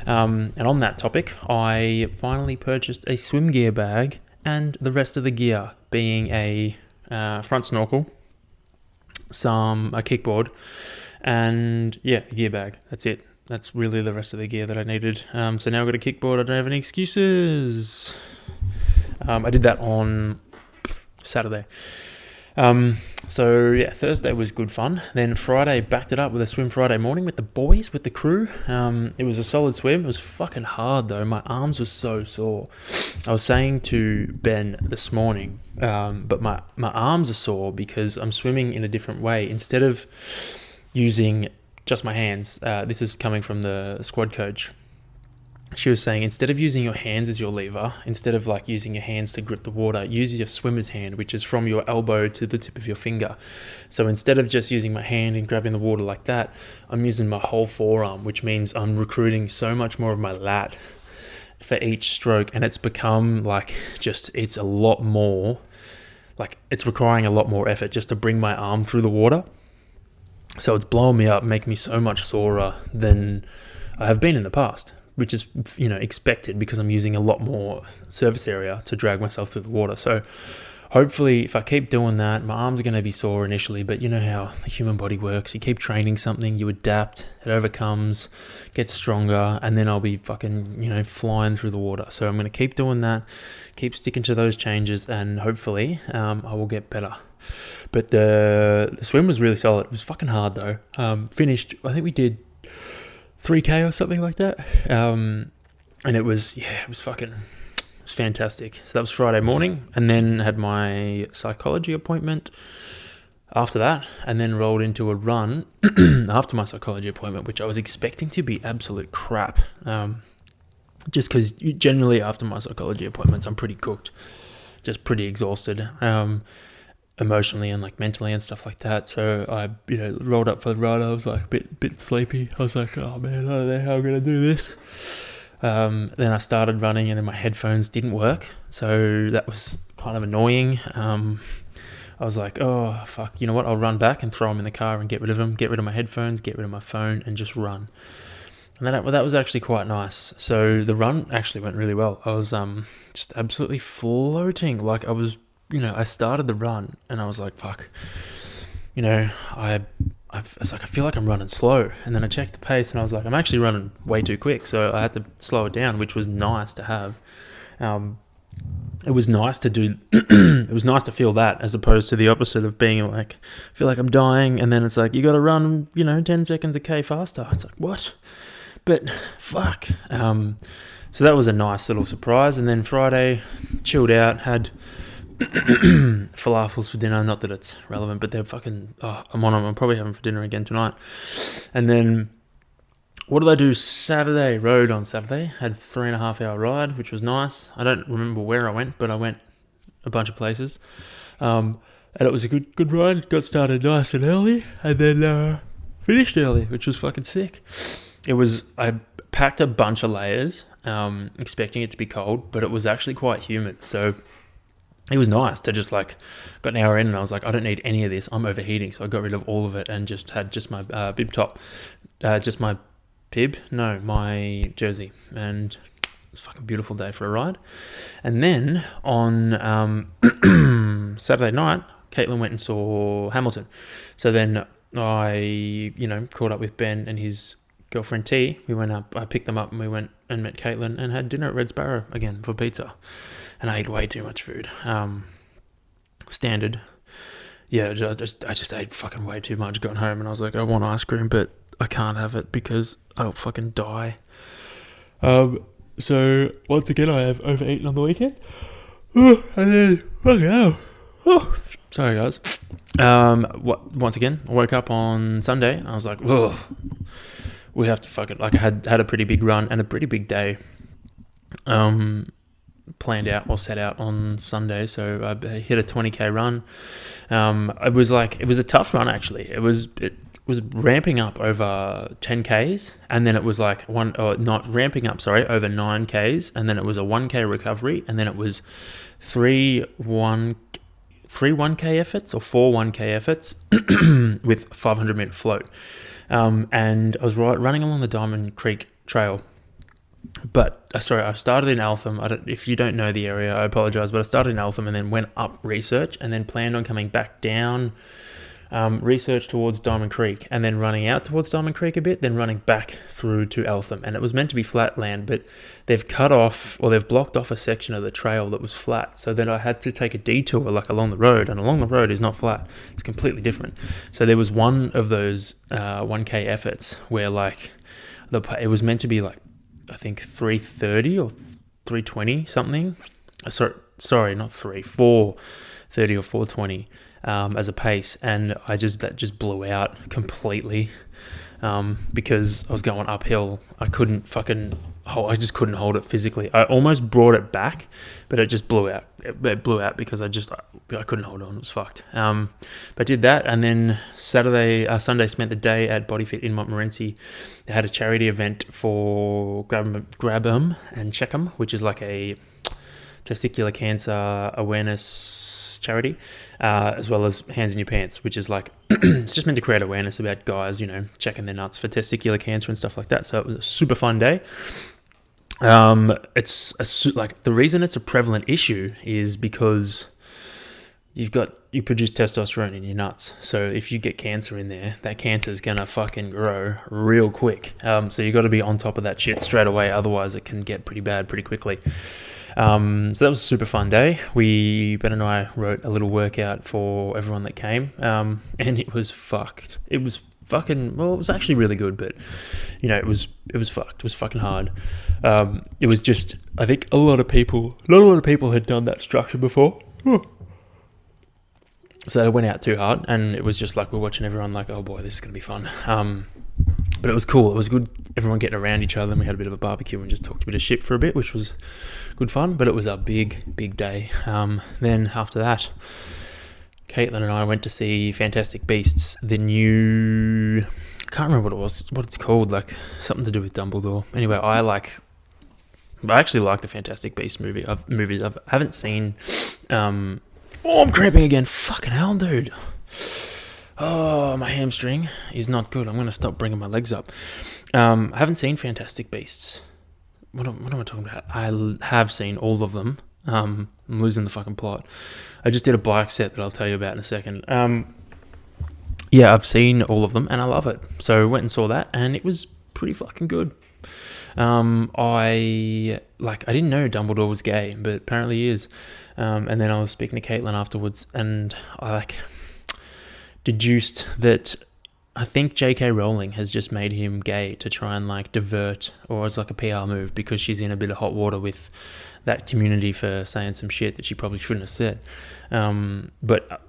And on that topic, I finally purchased a swim gear bag, and the rest of the gear being a front snorkel, a kickboard, and a gear bag. That's it. That's really the rest of the gear that I needed. So now I've got a kickboard. I don't have any excuses. I did that on Saturday. Thursday was good fun. Then Friday backed it up with a swim Friday morning with the boys, with the crew. It was a solid swim. It was fucking hard though. My arms were so sore. I was saying to Ben this morning, but my arms are sore because I'm swimming in a different way. Instead of using just my hands, this is coming from the squad coach. She was saying, instead of using your hands as your lever, instead of like using your hands to grip the water, use your swimmer's hand, which is from your elbow to the tip of your finger. So instead of just using my hand and grabbing the water like that, I'm using my whole forearm, which means I'm recruiting so much more of my lat for each stroke. And it's become it's a lot more, it's requiring a lot more effort just to bring my arm through the water. So it's blowing me up, making me so much sorer than I have been in the past, which is, expected because I'm using a lot more surface area to drag myself through the water. So hopefully if I keep doing that, my arms are going to be sore initially, but you know how the human body works. You keep training something, you adapt, it overcomes, gets stronger, and then I'll be fucking, flying through the water. So I'm going to keep doing that, keep sticking to those changes, and hopefully I will get better. But the swim was really solid. It was fucking hard though. Finished, I think we did 3K or something like that. And it was fantastic. So that was Friday morning, and then had my psychology appointment after that, and then rolled into a run after my psychology appointment, which I was expecting to be absolute crap. Just because generally after my psychology appointments, I'm pretty cooked, just pretty exhausted. emotionally and like mentally and stuff like that. So I, rolled up for the ride. I was like a bit sleepy. I was like, oh man, I don't know how I'm gonna do this. Then I started running and then my headphones didn't work, so that was kind of annoying. I was like, oh fuck, you know what? I'll run back and throw them in the car and get rid of them. Get rid of my headphones, get rid of my phone, and just run. And that was actually quite nice. So the run actually went really well. I was just absolutely floating. Like I was, I started the run and I was like, fuck, I was like, I feel like I'm running slow. And then I checked the pace and I was like, I'm actually running way too quick. So I had to slow it down, which was nice to have. It was nice to do, it was nice to feel that, as opposed to the opposite of being like, I feel like I'm dying. And then it's like, you got to run, 10 seconds a K faster. It's like, what? But fuck. So that was a nice little surprise. And then Friday, chilled out, had falafels for dinner. Not that it's relevant, but they're fucking, I'm on them. I'm probably having for dinner again tonight. And then what did I do Saturday? Rode on Saturday. Had a 3.5 hour ride, which was nice. I don't remember where I went, but I went a bunch of places. And it was a good ride. Got started nice and early, and then finished early, which was fucking sick. I packed a bunch of layers, expecting it to be cold, but it was actually quite humid. So it was nice to just got an hour in and I was like, I don't need any of this. I'm overheating. So I got rid of all of it and just had just my bib top, my jersey. And it was a fucking beautiful day for a ride. And then on Saturday night, Caitlin went and saw Hamilton. So then I, caught up with Ben and his girlfriend T. We went up, I picked them up and we went and met Caitlin and had dinner at Red Sparrow again for pizza. And I ate way too much food. Standard. Yeah, I just ate fucking way too much. Got home and I was like, I want ice cream, but I can't have it because I'll fucking die. So once again, I have overeaten on the weekend. And then, fucking hell. Sorry guys. Once again, I woke up on Sunday and I was like, ugh. We have to fucking, I had a pretty big run and a pretty big day planned out or set out on Sunday. So I hit a 20k run. It was a tough run actually. It was ramping up over 10Ks and then it was over 9Ks and then it was a 1K recovery and then it was three 1K efforts or 4 1K efforts with 500 meter float. And I was running along the Diamond Creek Trail. But, I started in Eltham. If you don't know the area, I apologize, but I started in Eltham and then went up Research and then planned on coming back down Research towards Diamond Creek and then running out towards Diamond Creek a bit, then running back through to Eltham. And it was meant to be flat land, but they've they've blocked off a section of the trail that was flat. So then I had to take a detour along the road, and along the road is not flat. It's completely different. So there was one of those 1K efforts where it was meant to be I think 330 or 320 something. Sorry, not 430 or 420 as a pace, and that just blew out completely because I was going uphill. I just couldn't hold it physically. I almost brought it back, but it just blew out. It blew out because I couldn't hold on. It was fucked. But I did that, and then Sunday spent the day at BodyFit in Montmorency. They had a charity event for Grab 'em and Check 'em, which is like a testicular cancer awareness charity, as well as Hands in Your Pants, which is it's just meant to create awareness about guys, checking their nuts for testicular cancer and stuff like that. So it was a super fun day. The reason it's a prevalent issue is because you produce testosterone in your nuts. So if you get cancer in there, that cancer is gonna fucking grow real quick. So you got to be on top of that shit straight away. Otherwise, it can get pretty bad pretty quickly. So that was a super fun day. Ben and I wrote a little workout for everyone that came, and it was fucked. It was it was actually really good, but it was fucked. It was fucking hard. It was just, I think not a lot of people had done that structure before. So it went out too hard, and it was just we're watching everyone oh boy, this is going to be fun. But it was cool. It was good, everyone getting around each other, and we had a bit of a barbecue and just talked a bit of shit for a bit, which was good fun, but it was a big, big day. Then after that, Caitlin and I went to see Fantastic Beasts, the new... I can't remember what it's called, like something to do with Dumbledore. Anyway, I actually like the Fantastic Beasts movies. I haven't seen... I'm cramping again. Fucking hell, dude. Oh, my hamstring is not good. I'm going to stop bringing my legs up. I haven't seen Fantastic Beasts. What am I talking about? I have seen all of them. I'm losing the fucking plot. I just did a bike set that I'll tell you about in a second. Yeah, I've seen all of them and I love it. So went and saw that and it was pretty fucking good. I didn't know Dumbledore was gay, but apparently he is. And then I was speaking to Caitlin afterwards and I deduced that I think J.K. Rowling has just made him gay to try and divert, or as a PR move, because she's in a bit of hot water with that community for saying some shit that she probably shouldn't have said. But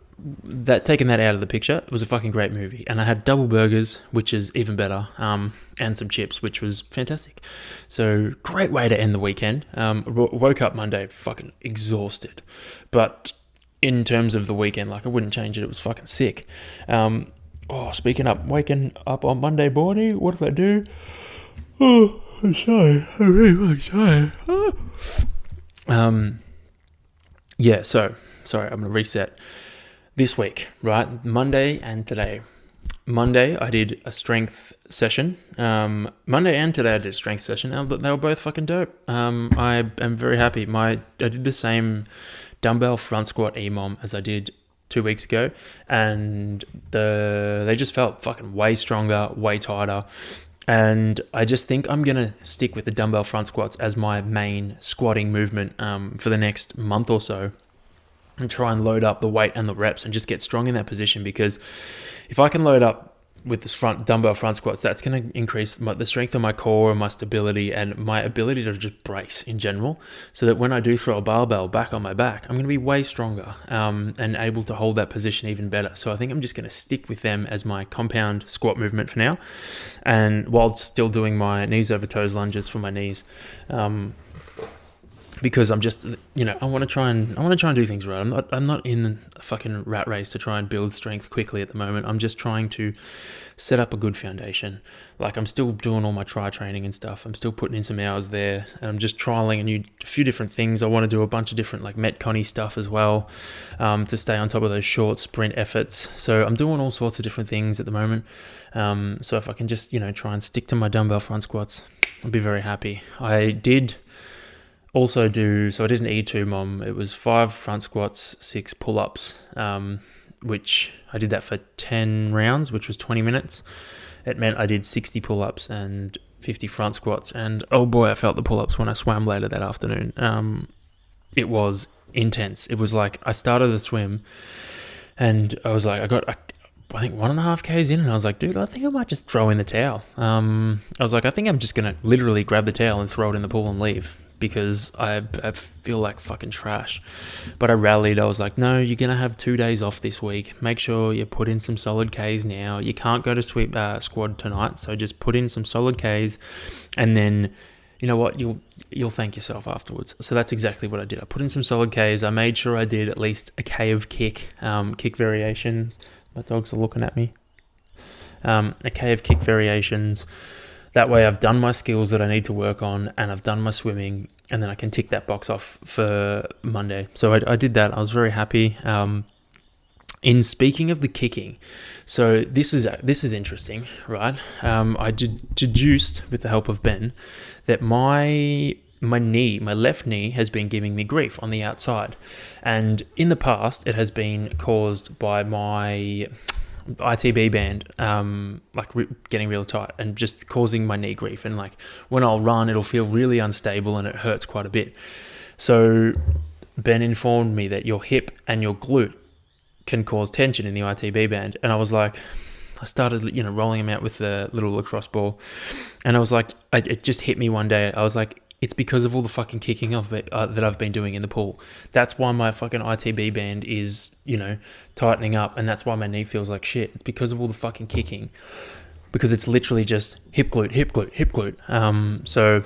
taking that out of the picture, it was a fucking great movie. And I had double burgers, which is even better, and some chips, which was fantastic. So great way to end the weekend. Woke up Monday fucking exhausted. But in terms of the weekend, I wouldn't change it. It was fucking sick. Speaking up, waking up on Monday morning, what did I do? Oh, I'm sorry. I'm really sorry. Yeah, so, sorry, I'm going to reset. This week, right? Monday and today. Monday, I did a strength session. Monday and today, I did a strength session. They were both fucking dope. I am very happy. I did the same dumbbell front squat EMOM as I did 2 weeks ago, and they just felt fucking way stronger, way tighter. And I just think I'm going to stick with the dumbbell front squats as my main squatting movement for the next month or so, and try and load up the weight and the reps and just get strong in that position, because if I can load up with this dumbbell front squats, that's going to increase the strength of my core and my stability and my ability to just brace in general, so that when I do throw a barbell back on my back, I'm going to be way stronger and able to hold that position even better. So I think I'm just going to stick with them as my compound squat movement for now, and while still doing my knees over toes lunges for my knees, because I'm just, I want to try and do things right. I'm not in a fucking rat race to try and build strength quickly at the moment. I'm just trying to set up a good foundation. I'm still doing all my tri training and stuff. I'm still putting in some hours there, and I'm just trialing a few different things. I want to do a bunch of different Metcon stuff as well, to stay on top of those short sprint efforts. So I'm doing all sorts of different things at the moment. So if I can just, try and stick to my dumbbell front squats, I'll be very happy. I did also I did an E2 mom. It was 5 front squats, 6 pull-ups, which I did that for 10 rounds, which was 20 minutes. It meant I did 60 pull-ups and 50 front squats. And oh boy, I felt the pull-ups when I swam later that afternoon. It was intense. It was I started the swim and I was I got, I think 1.5 Ks in, and I was dude, I think I might just throw in the towel. I was I think I'm just going to literally grab the towel and throw it in the pool and leave, because I feel like fucking trash. But I rallied. I was no, you're going to have 2 days off this week. Make sure you put in some solid Ks now. You can't go to squad tonight, so just put in some solid Ks, and then, you know what, you'll thank yourself afterwards. So that's exactly what I did. I put in some solid Ks. I made sure I did at least a K of kick variations. My dogs are looking at me. A K of kick variations. That way I've done my skills that I need to work on, and I've done my swimming, and then I can tick that box off for Monday. So I did that. I was very happy. In speaking of the kicking, so this is interesting, right? I deduced with the help of Ben that my left knee has been giving me grief on the outside, and in the past it has been caused by my ITB band, getting real tight and just causing my knee grief. And when I'll run, it'll feel really unstable and it hurts quite a bit. So Ben informed me that your hip and your glute can cause tension in the ITB band. And I was I started, rolling them out with the little lacrosse ball. And I was it just hit me one day. I was it's because of all the fucking kicking that I've been doing in the pool. That's why my fucking ITB band is, tightening up, and that's why my knee feels like shit. It's because of all the fucking kicking, because it's literally just hip glute, hip glute, hip glute. So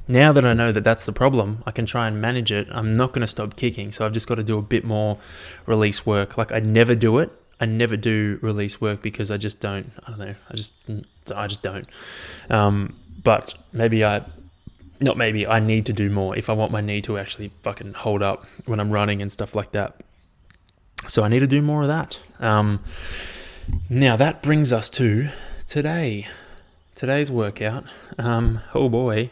now that I know that that's the problem, I can try and manage it. I'm not going to stop kicking, so I've just got to do a bit more release work. Like I never do it. I never do release work because I just don't. I don't know. I just don't. But I need to do more if I want my knee to actually fucking hold up when I'm running and stuff like that. So I need to do more of that. Now that brings us to today. Today's workout. Oh boy.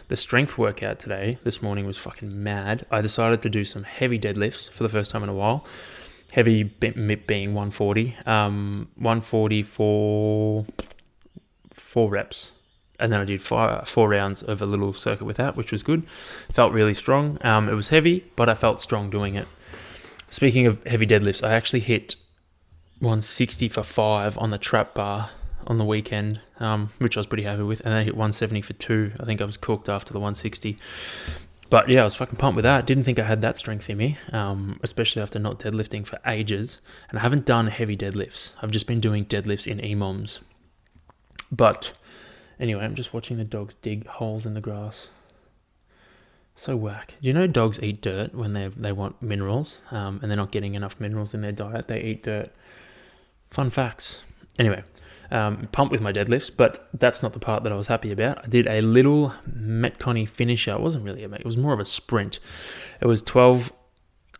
The strength workout this morning was fucking mad. I decided to do some heavy deadlifts for the first time in a while. Heavy being 140. 140 for 4 reps. And then I did 4 rounds of a little circuit with that, which was good. Felt really strong. It was heavy, but I felt strong doing it. Speaking of heavy deadlifts, I actually hit 160 for 5 on the trap bar on the weekend, which I was pretty happy with, and then I hit 170 for 2. I think I was cooked after the 160. But yeah, I was fucking pumped with that. Didn't think I had that strength in me, especially after not deadlifting for ages. And I haven't done heavy deadlifts. I've just been doing deadlifts in EMOMs. But anyway, I'm just watching the dogs dig holes in the grass. So whack. Do you know dogs eat dirt when they want minerals, and they're not getting enough minerals in their diet? They eat dirt. Fun facts. Anyway. Pumped with my deadlifts, but that's not the part that I was happy about. I did a little Metcon finisher. It wasn't really it was more of a sprint. It was 12,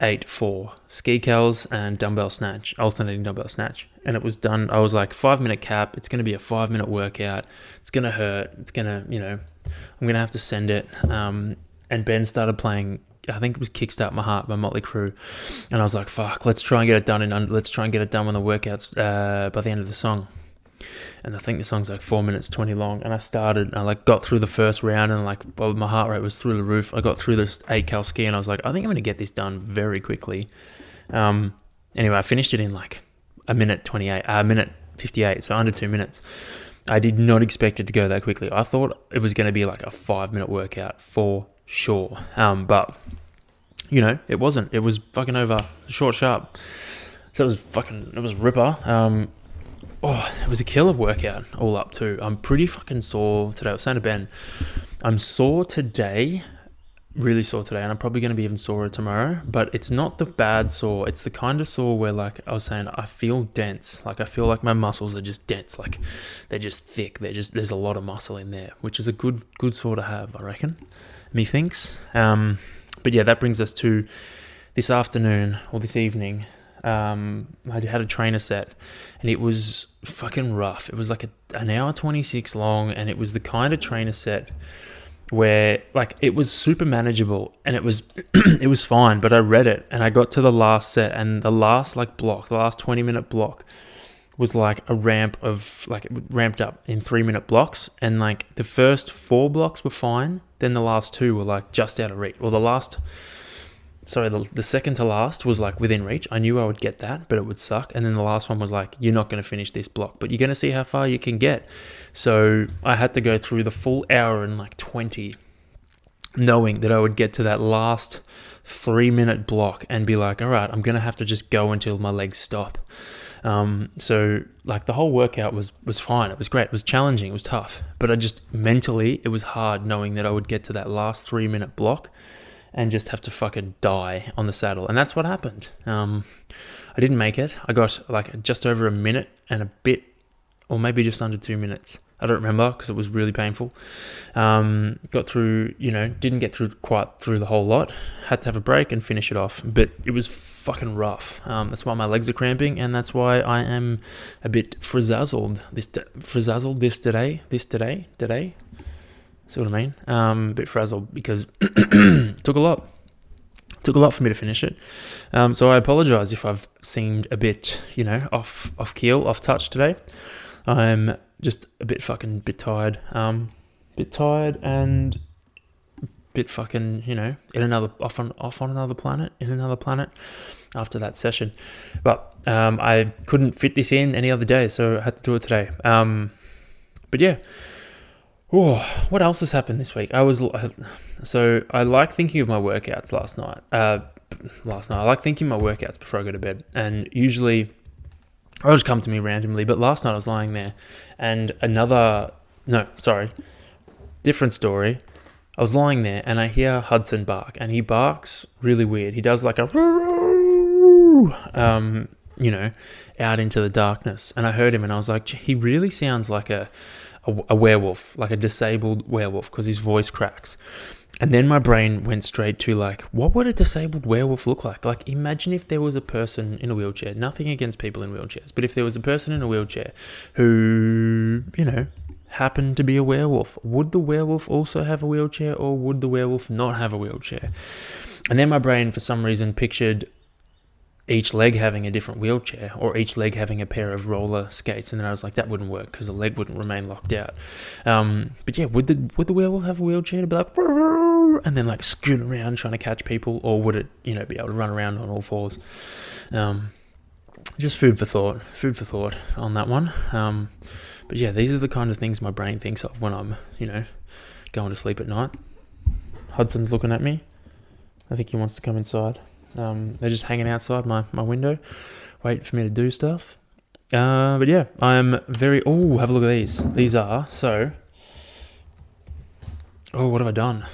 8, 4 ski cows and dumbbell snatch, alternating dumbbell snatch. And it was done. I was like 5-minute cap. It's going to be a 5-minute workout. It's going to hurt. It's going to, I'm going to have to send it. And Ben started playing, I think it was Kickstart My Heart by Motley Crue. And I was like, fuck, let's try and get it done let's try and get it done when the workout's by the end of the song. And I think the song's like 4 minutes 20 long. And I got through the first round, and my heart rate was through the roof. I got through this 8 ski, and I was like, I think I'm going to get this done very quickly. Anyway, I finished it in like a minute 58, so under 2 minutes. I did not expect it to go that quickly. I thought it was going to be like a 5-minute workout for sure. But it wasn't. It was fucking over short, sharp. So it was ripper. It was a killer workout all up too. I'm pretty fucking sore today. I was saying to Ben, I'm sore today, really sore today, and I'm probably going to be even sorer tomorrow, but it's not the bad sore. It's the kind of sore where, like I was saying, I feel dense. Like I feel like my muscles are just dense. Like they're just thick. There's a lot of muscle in there, which is a good sore to have, I reckon. Methinks. But yeah, that brings us to this afternoon or this evening. I had a trainer set, and it was fucking rough. It was like an hour 26 long, and it was the kind of trainer set where like it was super manageable, and it was it was fine. But I read it, and I got to the last set, and the last 20-minute block was like a ramp of like it ramped up in 3-minute blocks, and like the first 4 blocks were fine. Then the last 2 were like just out of reach. Well, the second to last was like within reach. I knew I would get that, but it would suck. And then the last one was like, you're not going to finish this block, but you're going to see how far you can get. So I had to go through the full hour and like 20, knowing that I would get to that last 3-minute block and be like, all right, I'm going to have to just go until my legs stop. So like the whole workout was fine. It was great. It was challenging. It was tough, but mentally, it was hard knowing that I would get to that last 3-minute block and just have to fucking die on the saddle. And that's what happened. I didn't make it. I got like just over a minute and a bit, or maybe just under 2 minutes. I don't remember because it was really painful. Got through, didn't get quite through the whole lot. Had to have a break and finish it off. But it was fucking rough. That's why my legs are cramping, and that's why I am a bit frazzled today. See what I mean? A bit frazzled because it took a lot. Took a lot for me to finish it. So I apologize if I've seemed a bit, off keel, off touch today. I'm just a bit tired. Bit tired and bit fucking, off on another planet after that session. But I couldn't fit this in any other day, so I had to do it today. But yeah. Oh, what else has happened this week? I like thinking of my workouts last night. I like thinking my workouts before I go to bed, and usually I'll just come to me randomly. But last night I was lying there, and different story. I was lying there and I hear Hudson bark, and he barks really weird. He does like a, out into the darkness. And I heard him and I was like, he really sounds like a werewolf, like a disabled werewolf, because his voice cracks. And then my brain went straight to like, what would a disabled werewolf look like? Like, imagine if there was a person in a wheelchair, nothing against people in wheelchairs, but if there was a person in a wheelchair who, happened to be a werewolf, would the werewolf also have a wheelchair, or would the werewolf not have a wheelchair? And then my brain, for some reason, pictured each leg having a different wheelchair, or each leg having a pair of roller skates, and then I was like, that wouldn't work because the leg wouldn't remain locked out. But yeah, would the werewolf have a wheelchair to be like, and then like scoot around trying to catch people, or would it, be able to run around on all fours? Just food for thought on that one. But yeah, these are the kind of things my brain thinks of when I'm, going to sleep at night. Hudson's looking at me. I think he wants to come inside. They're just hanging outside my window, waiting for me to do stuff. But yeah, I'm very... Oh, have a look at these. These are... So... Oh, what have I done?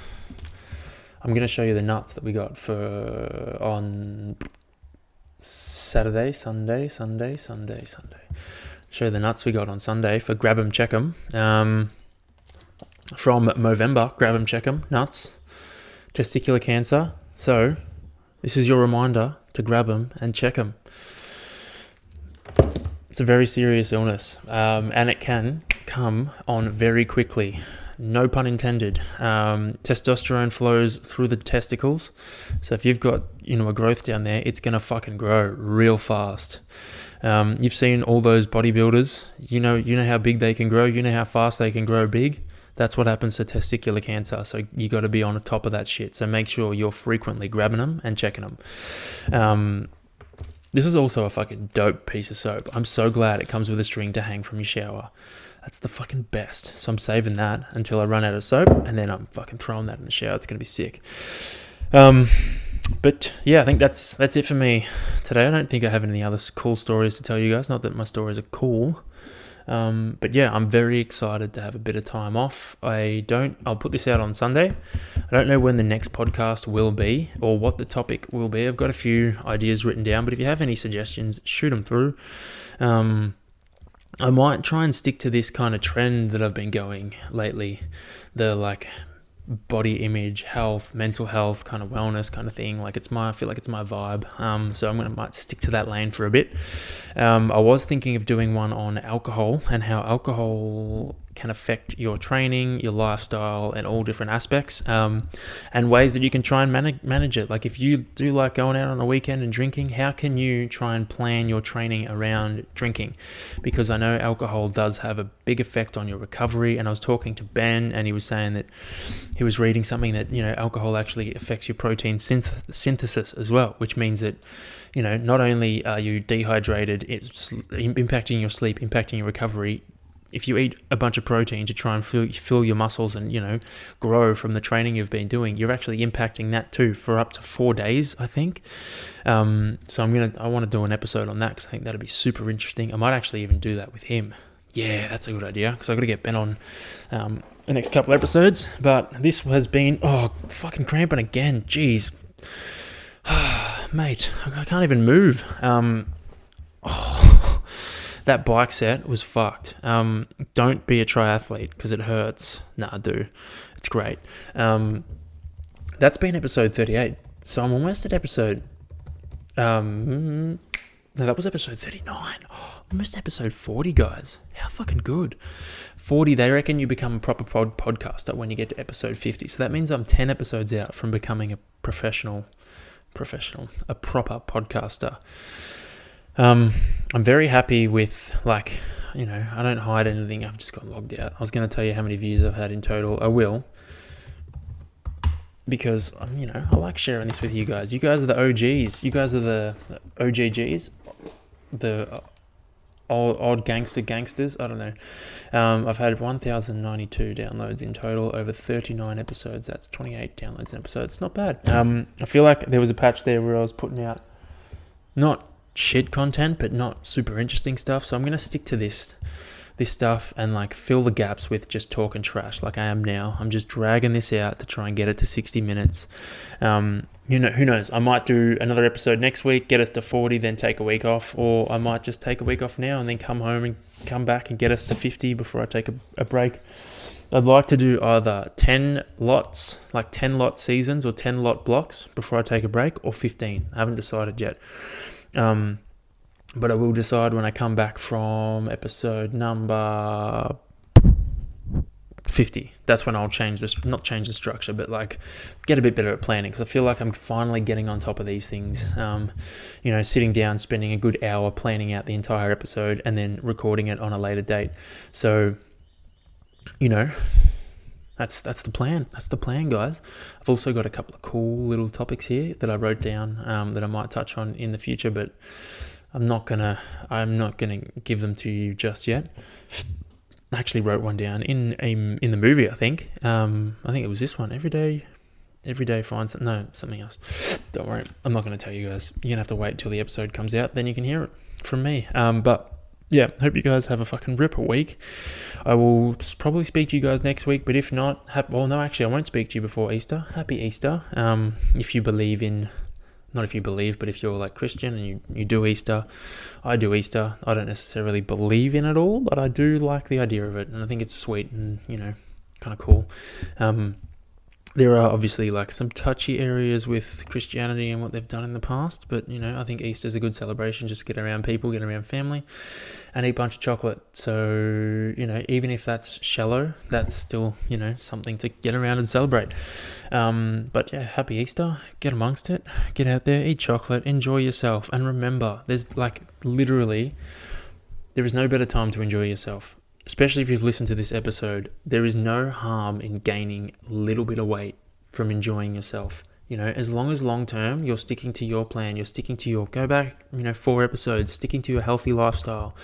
I'm going to show you the nuts that we got on Saturday, Sunday. Show you the nuts we got on Sunday for Grab 'em, Check 'em. From Movember, Grab 'em, Check 'em, nuts. Testicular cancer. So... this is your reminder to grab them and check them. It's a very serious illness, and it can come on very quickly. No pun intended. Testosterone flows through the testicles, so if you've got a growth down there, it's gonna fucking grow real fast. You've seen all those bodybuilders. You know how big they can grow. You know how fast they can grow big. That's what happens to testicular cancer. So you got to be on the top of that shit. So make sure you're frequently grabbing them and checking them. This is also a fucking dope piece of soap. I'm so glad it comes with a string to hang from your shower. That's the fucking best. So I'm saving that until I run out of soap, and then I'm fucking throwing that in the shower. It's going to be sick. But yeah, I think that's it for me today. I don't think I have any other cool stories to tell you guys. Not that my stories are cool. But yeah, I'm very excited to have a bit of time off. I'll put this out on Sunday. I don't know when the next podcast will be or what the topic will be. I've got a few ideas written down, but if you have any suggestions, shoot them through. I might try and stick to this kind of trend that I've been going lately. The like body image, health, mental health, kind of wellness kind of thing. I feel like it's my vibe. So might stick to that lane for a bit. I was thinking of doing one on alcohol and how alcohol can affect your training, your lifestyle, and all different aspects, and ways that you can try and manage it. Like if you do like going out on a weekend and drinking, how can you try and plan your training around drinking? Because I know alcohol does have a big effect on your recovery, and I was talking to Ben and he was saying that he was reading something that alcohol actually affects your protein synthesis as well, which means that not only are you dehydrated, it's impacting your sleep, impacting your recovery. If you eat a bunch of protein to try and fill your muscles and, grow from the training you've been doing, you're actually impacting that too for up to 4 days, I think. So I want to do an episode on that because I think that'd be super interesting. I might actually even do that with him. Yeah, that's a good idea because I've got to get Ben on the next couple episodes. But this has been, fucking cramping again. Jeez. Mate, I can't even move. That bike set was fucked. Don't be a triathlete because it hurts. Nah, do. It's great. That's been episode 38. So I'm almost at episode... no, that was episode 39. Almost episode 40, guys. How fucking good. 40, they reckon you become a proper podcaster when you get to episode 50. So that means I'm 10 episodes out from becoming a a proper podcaster. I'm very happy with, I don't hide anything. I've just got logged out. I was going to tell you how many views I've had in total. I will. Because, I like sharing this with you guys. You guys are the OGs. You guys are the OGGs. The odd gangsters. I don't know. I've had 1,092 downloads in total over 39 episodes. That's 28 downloads an episode. It's not bad. I feel like there was a patch there where I was putting out not shit content, but not super interesting stuff. So I'm going to stick to this this stuff and like fill the gaps with just talking trash like I am now. I'm just dragging this out to try and get it to 60 minutes. Who knows? I might do another episode next week, get us to 40, then take a week off, or I might just take a week off now and then come home and come back and get us to 50 before I take a break. I'd like to do either 10 lots, like 10 lot seasons or 10 lot blocks before I take a break, or 15. I haven't decided yet. But I will decide when I come back from episode number 50. That's when I'll not change the structure, but like get a bit better at planning, because I feel like I'm finally getting on top of these things. Sitting down, spending a good hour planning out the entire episode and then recording it on a later date. So, that's the plan. That's the plan, guys. I've also got a couple of cool little topics here that I wrote down that I might touch on in the future, but I'm not gonna give them to you just yet. I actually wrote one down in the movie. I think it was this one. Every day finds something else. Don't worry, I'm not gonna tell you guys. You're gonna have to wait until the episode comes out, then you can hear it from me. But yeah, hope you guys have a fucking ripper week. I will probably speak to you guys next week, but if not, I won't speak to you before Easter. Happy Easter. If you believe in. Not if you believe, but if you're like Christian and you do Easter, I do Easter. I don't necessarily believe in it all, but I do like the idea of it, and I think it's sweet and, kind of cool. There are obviously like some touchy areas with Christianity and what they've done in the past, but I think Easter's a good celebration just to get around people, get around family, and eat a bunch of chocolate. So, even if that's shallow, that's still, something to get around and celebrate. But yeah, happy Easter. Get amongst it. Get out there, eat chocolate, enjoy yourself. And remember, there's like literally, there is no better time to enjoy yourself. Especially if you've listened to this episode, there is no harm in gaining a little bit of weight from enjoying yourself. As long as long term you're sticking to your plan, you're sticking to your, go back, 4 episodes, sticking to your healthy lifestyle,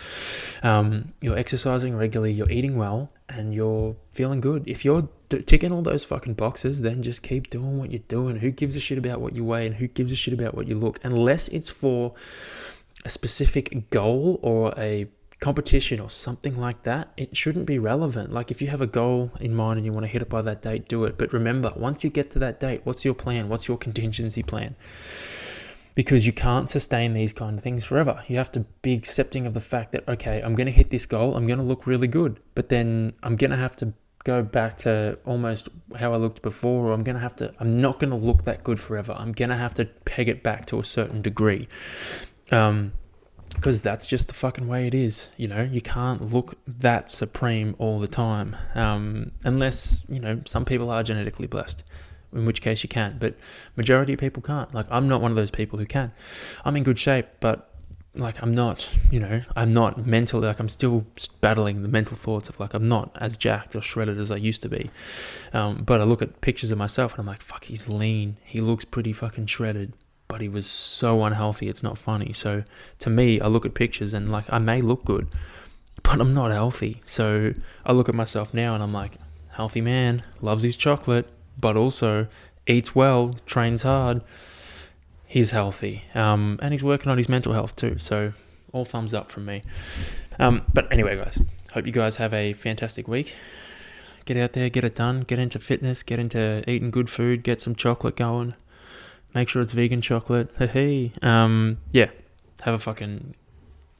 you're exercising regularly, you're eating well, and you're feeling good. If you're ticking all those fucking boxes, then just keep doing what you're doing. Who gives a shit about what you weigh, and who gives a shit about what you look? Unless it's for a specific goal or a competition or something like that, it shouldn't be relevant. Like if you have a goal in mind and you want to hit it by that date, do it. But remember, once you get to that date, what's your plan? What's your contingency plan? Because you can't sustain these kind of things forever. You have to be accepting of the fact that, okay, I'm going to hit this goal, I'm going to look really good, but then I'm going to have to go back to almost how I looked before, or I'm not going to look that good forever. I'm going to have to peg it back to a certain degree. Because that's just the fucking way it is. You can't look that supreme all the time. Unless, some people are genetically blessed, in which case you can. But majority of people can't. Like, I'm not one of those people who can. I'm in good shape, but like, I'm not mentally, like, I'm still battling the mental thoughts of like, I'm not as jacked or shredded as I used to be. But I look at pictures of myself and I'm like, fuck, he's lean. He looks pretty fucking shredded. But he was so unhealthy, it's not funny. So to me, I look at pictures and like, I may look good, but I'm not healthy. So I look at myself now and I'm like, healthy man, loves his chocolate, but also eats well, trains hard. He's healthy. And he's working on his mental health too. So all thumbs up from me. But anyway, guys, hope you guys have a fantastic week. Get out there, get it done, get into fitness, get into eating good food, get some chocolate going. Make sure it's vegan chocolate. Hey. Yeah. Have a fucking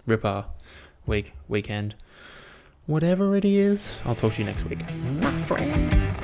ripper weekend. Whatever it is. I'll talk to you next week. My friends.